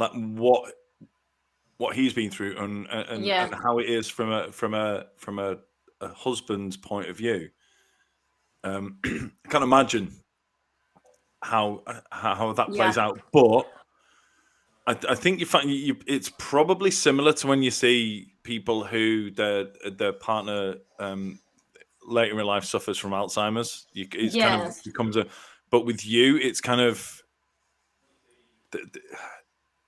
A: he's been through and how it is from a husband's point of view. I can't imagine how that plays out, but I think you find it's probably similar to when you see people who their partner later in life suffers from Alzheimer's. It's kind of becomes but with you, it's kind of.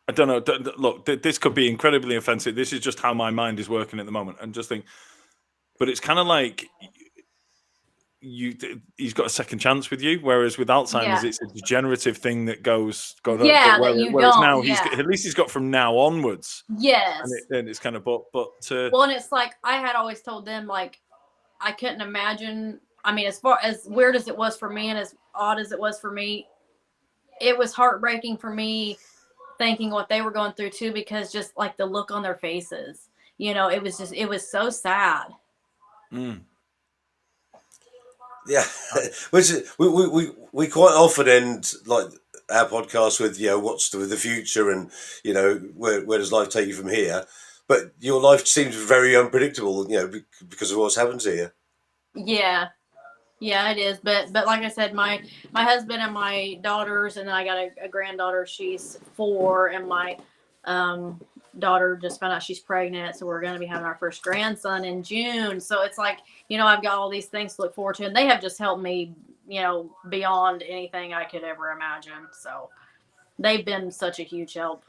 A: I don't know. Look, this could be incredibly offensive. This is just how my mind is working at the moment. And just think, but it's kind of like he's got a second chance with you, whereas with Alzheimer's, it's a degenerative thing that goes on. Whereas now at least he's got from now onwards.
C: Yes,
A: and it's kind of well,
C: and it's like I had always told them, like, I couldn't imagine. I mean, as far as weird as it was for me and as odd as it was for me, it was heartbreaking for me. Thinking what they were going through too, because just like the look on their faces, you know, it was so sad.
B: Yeah, which we quite often end like our podcast with, you know, what's the future and, you know, where does life take you from here? But your life seems very unpredictable, you know, because of what's happened to you.
C: Yeah, it is. But like I said, my husband and my daughters, and then I got a granddaughter. She's 4, and my daughter just found out she's pregnant. So we're going to be having our first grandson in June. So it's like, you know, I've got all these things to look forward to, and they have just helped me, you know, beyond anything I could ever imagine. So they've been such a huge help.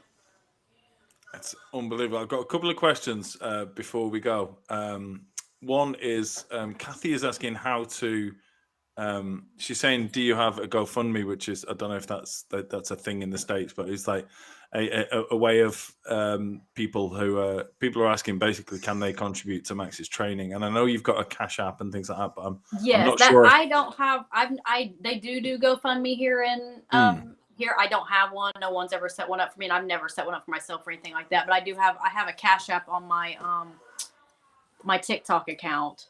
A: That's unbelievable. I've got a couple of questions before we go. One is Kathy is asking how to. She's saying, "Do you have a GoFundMe?" Which is, I don't know if that's a thing in the States, but it's like a way of people are asking basically, can they contribute to Max's training? And I know you've got a Cash App and things like that, but I'm not sure.
C: I don't have. They do GoFundMe here in here. I don't have one. No one's ever set one up for me, and I've never set one up for myself or anything like that. But I have a Cash App on my my TikTok account.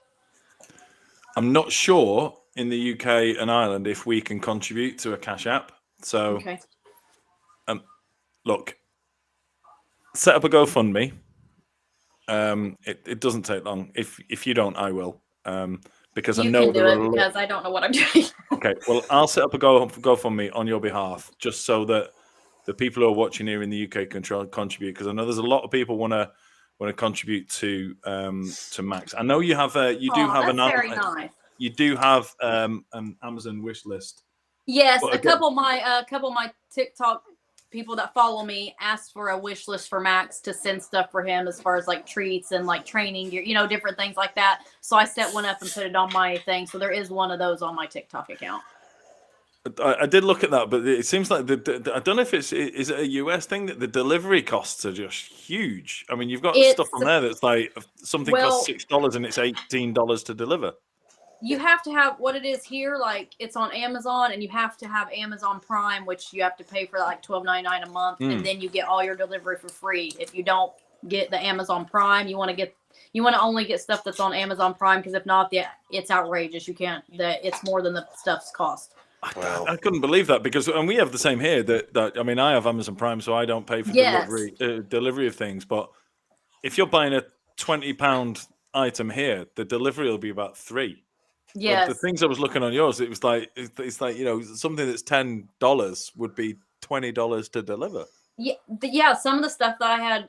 A: I'm not sure in the UK and Ireland if we can contribute to a Cash App. So,
C: okay.
A: Look, set up a GoFundMe. It doesn't take long. If you don't, I will. Because
C: you
A: I know
C: can do it because I don't know what I'm doing.
A: Okay, well, I'll set up a GoFundMe on your behalf, just so that the people who are watching here in the UK can contribute. Because I know there's a lot of people want to contribute to Max. I know you have
C: very nice.
A: You do have an Amazon wish list.
C: Yes, a couple of my TikTok people that follow me asked for a wish list for Max to send stuff for him as far as like treats and like training gear, you know, different things like that. So I set one up and put it on my thing. So there is one of those on my TikTok account.
A: I did look at that, but it seems like I don't know if is it a US thing that the delivery costs are just huge. I mean, you've got stuff on there that's like something costs $6 and it's $18 to deliver.
C: You have to have what it is here, like it's on Amazon, and you have to have Amazon Prime, which you have to pay for like $12.99 a month, and then you get all your delivery for free. If you don't get the Amazon Prime, you want to only get stuff that's on Amazon Prime, because if not, it's outrageous. You can't. It's more than the stuff's cost.
A: Wow. I couldn't believe that, and we have the same here. That I mean, I have Amazon Prime, so I don't pay for delivery of things. But if you're buying a £20 item here, the delivery will be about $3. But
C: Yes.
A: the things I was looking on yours, it was like it's like, you know, something that's $10 would be $20 to deliver.
C: Yeah. Some of the stuff that I had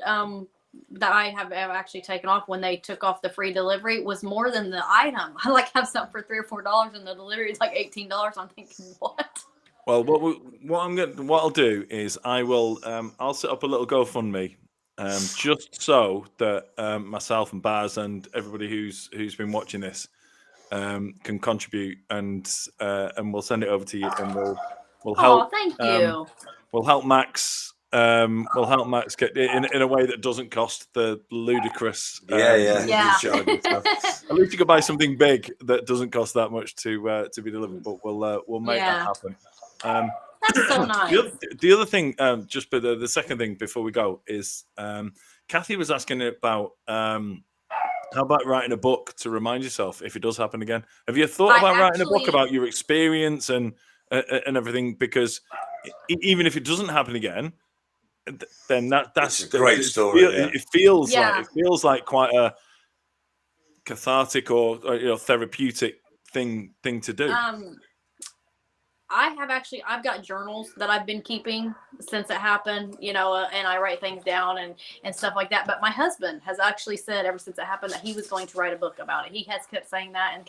C: that I have actually taken off when they took off the free delivery was more than the item. I like have something for $3 or $4 and the delivery is like $18. I'm thinking, what?
A: Well, what I'll do is I'll set up a little GoFundMe, just so that myself and Baz and everybody who's been watching this can contribute, and we'll send it over to you, and we'll help.
C: Oh, thank you.
A: We'll help Max. We'll help Max get in a way that doesn't cost the ludicrous.
C: Yeah.
A: At least you could buy something big that doesn't cost that much to be delivered. But we'll make that happen.
C: That's so nice.
A: The other thing, just the second thing before we go is, Kathy was asking about how about writing a book to remind yourself if it does happen again. Have you thought about writing a book about your experience and everything? Because even if it doesn't happen again, then that's
B: a great story.
A: It feels like quite a cathartic or therapeutic thing to do.
C: I've got journals that I've been keeping since it happened, and I write things down and stuff like that. But my husband has actually said ever since it happened that he was going to write a book about it. He has kept saying that. And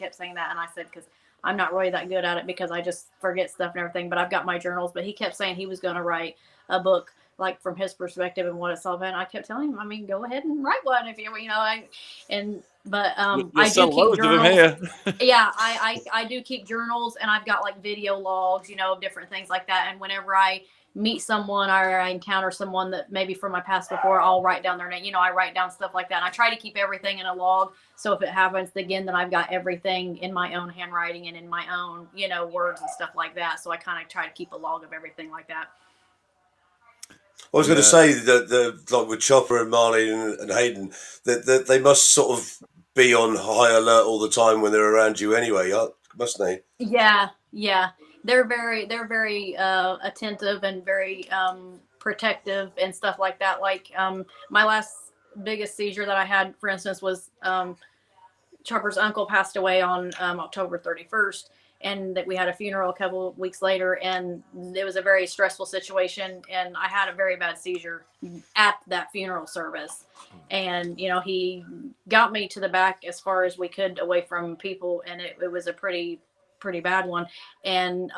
C: I said, because I'm not really that good at it because I just forget stuff and everything, but I've got my journals. But he kept saying he was going to write a book, like from his perspective and what it's all about. And I kept telling him, go ahead and write one if you, I do keep journals. Yeah, I do keep journals, and I've got like video logs, of different things like that. And whenever I meet someone or I encounter someone that maybe from my past before, I'll write down their name. I write down stuff like that. And I try to keep everything in a log. So if it happens again, then I've got everything in my own handwriting and in my own, words and stuff like that. So I kind of try to keep a log of everything like that.
B: I was going to say that like with Chopper and Marley and Hayden, that they must sort of be on high alert all the time when they're around you anyway, mustn't they?
C: Yeah. They're very attentive and very protective and stuff like that. Like my last biggest seizure that I had, for instance, was Chopper's uncle passed away on October 31st. And that we had a funeral a couple of weeks later, and it was a very stressful situation. And I had a very bad seizure at that funeral service. And, he got me to the back as far as we could away from people. And it was a pretty bad one. And,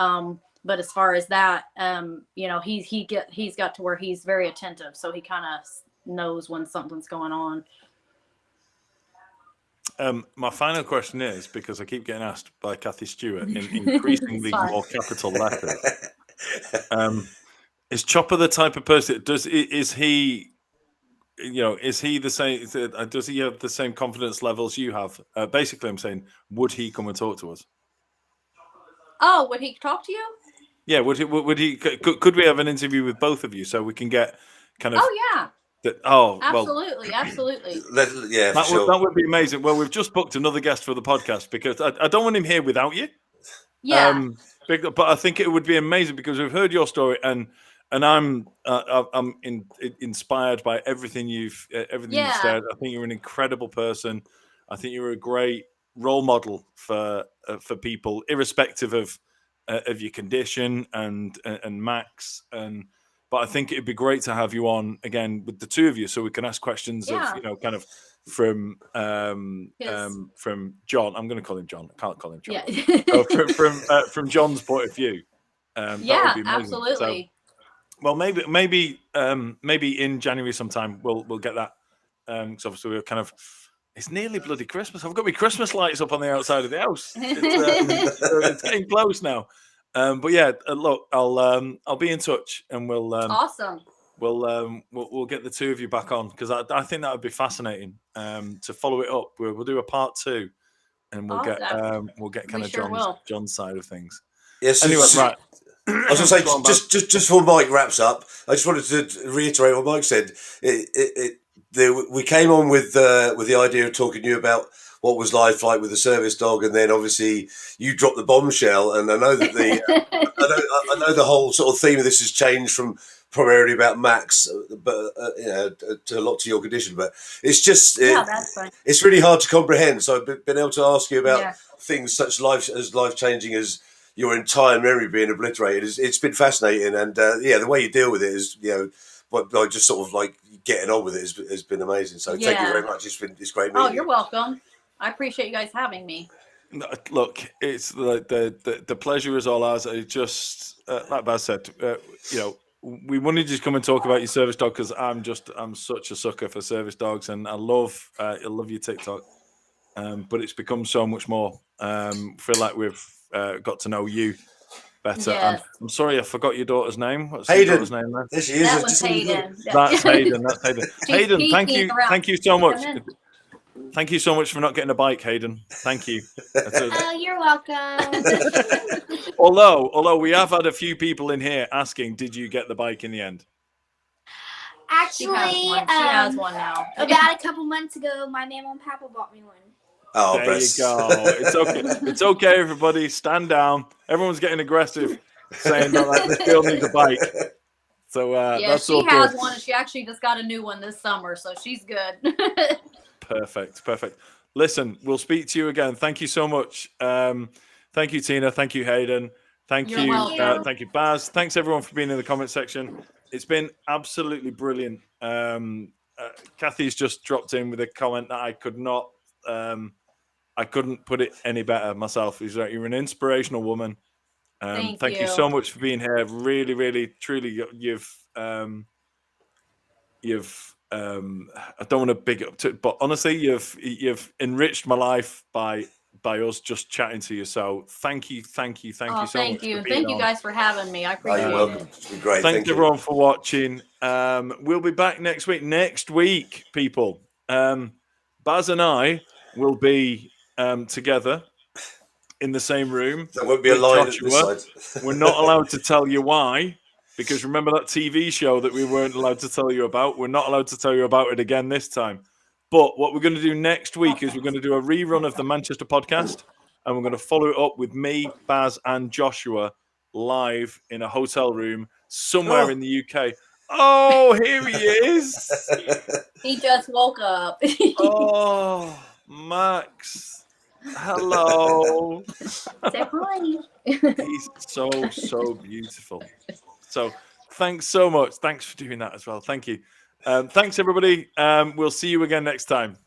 C: but as far as that, he's got to where he's very attentive. So he kind of knows when something's going on.
A: My final question is, because I keep getting asked by Kathy Stewart in increasingly more capital letters, is Chopper the type of person? Is he the same? Does he have the same confidence levels you have? Basically, I'm saying, would he come and talk to us?
C: Oh, would he talk to you?
A: Yeah, would he? Could we have an interview with both of you so we can get kind of?
C: Oh yeah. Absolutely.
A: That would be amazing. Well, we've just booked another guest for the podcast because I don't want him here without you.
C: Yeah.
A: But I think it would be amazing because we've heard your story and I'm inspired by everything you've said. I think you're an incredible person. I think you're a great role model for people, irrespective of your condition and Max and. But I think it'd be great to have you on again with the two of you, so we can ask questions of kind of from John. I'm going to call him John. I can't call him John. Yeah. from John's point of view. That would be amazing.
C: Absolutely.
A: So, well, maybe in January sometime we'll get that. Because obviously we're kind of. It's nearly bloody Christmas. I've got my Christmas lights up on the outside of the house. It's getting close now. But yeah, look, I'll be in touch, and we'll
C: awesome.
A: We'll get the two of you back on because I think that would be fascinating. To follow it up, we'll do a part 2, and we'll get kind of John's side of things.
B: Yes.
A: Anyway, right.
B: I was going to say just before Mike wraps up, I just wanted to reiterate what Mike said. We came on with the idea of talking to you about what was life like with the service dog, and then obviously you dropped the bombshell. And I know that I know the whole sort of theme of this has changed from primarily about Max, but a lot to your condition. But it's just
C: that's fine.
B: it's really hard to comprehend. So I've been able to ask you about
C: Yeah.
B: things such life changing as your entire memory being obliterated. It's been fascinating, and the way you deal with it is by just sort of like getting on with it has been amazing. So thank you very much. It's great meeting you.
C: You're welcome. I appreciate you guys having me.
A: No, look, it's the pleasure is all ours. It just like Baz said, we wanted you to come and talk about your service dog because I'm such a sucker for service dogs, and I love your TikTok. But it's become so much more. Feel like we've got to know you better.
C: Yes.
A: I'm sorry, I forgot your daughter's name. What's
B: Hayden.
A: your daughter's name there?
B: There she is.
C: That was Hayden.
A: That's Hayden. That's Hayden. Hayden, thank you so much.
C: Come in.
A: Thank you so much for not getting a bike, Hayden. Thank you.
D: You're welcome.
A: Although we have had a few people in here asking, did you get the bike in the end?
D: Actually,
C: she has one now.
D: About a couple months ago, my mama and papa bought me one.
B: Oh,
A: there you go. It's okay. It's okay, everybody. Stand down. Everyone's getting aggressive, saying that this girl needs a bike. So that's
C: she
A: all
C: has
A: good.
C: one. She actually just got a new one this summer, so she's good.
A: Perfect. Listen, we'll speak to you again. Thank you so much. Thank you, Tina. Thank you, Hayden. Thank
C: You're
A: you.
C: welcome.
A: Thank you, Baz. Thanks everyone for being in the comment section. It's been absolutely brilliant. Kathy's just dropped in with a comment that I could not. I couldn't put it any better myself. You're an inspirational woman. Thank you so much for being here. Really, really, truly, you've. I don't want to big up to, but honestly, you've enriched my life by us just chatting to you. So thank you so much.
C: Thank you guys for having me. I appreciate
B: You're welcome. It's been great.
A: Thanks everyone for watching. We'll be back next week. Next week, people. Baz and I will be together in the same room.
B: There won't be a line at this side.
A: We're not allowed to tell you why. Because remember that TV show that we weren't allowed to tell you about? We're not allowed to tell you about it again this time. But what we're going to do next week is we're going to do a rerun of the Manchester podcast, and we're going to follow it up with me, Baz, and Joshua live in a hotel room somewhere in the UK. Oh, here he is.
C: He just woke up.
A: Oh, Max. Hello.
C: Say hi.
A: He's so beautiful. So thanks so much. Thanks for doing that as well. Thank you. Thanks, everybody. We'll see you again next time.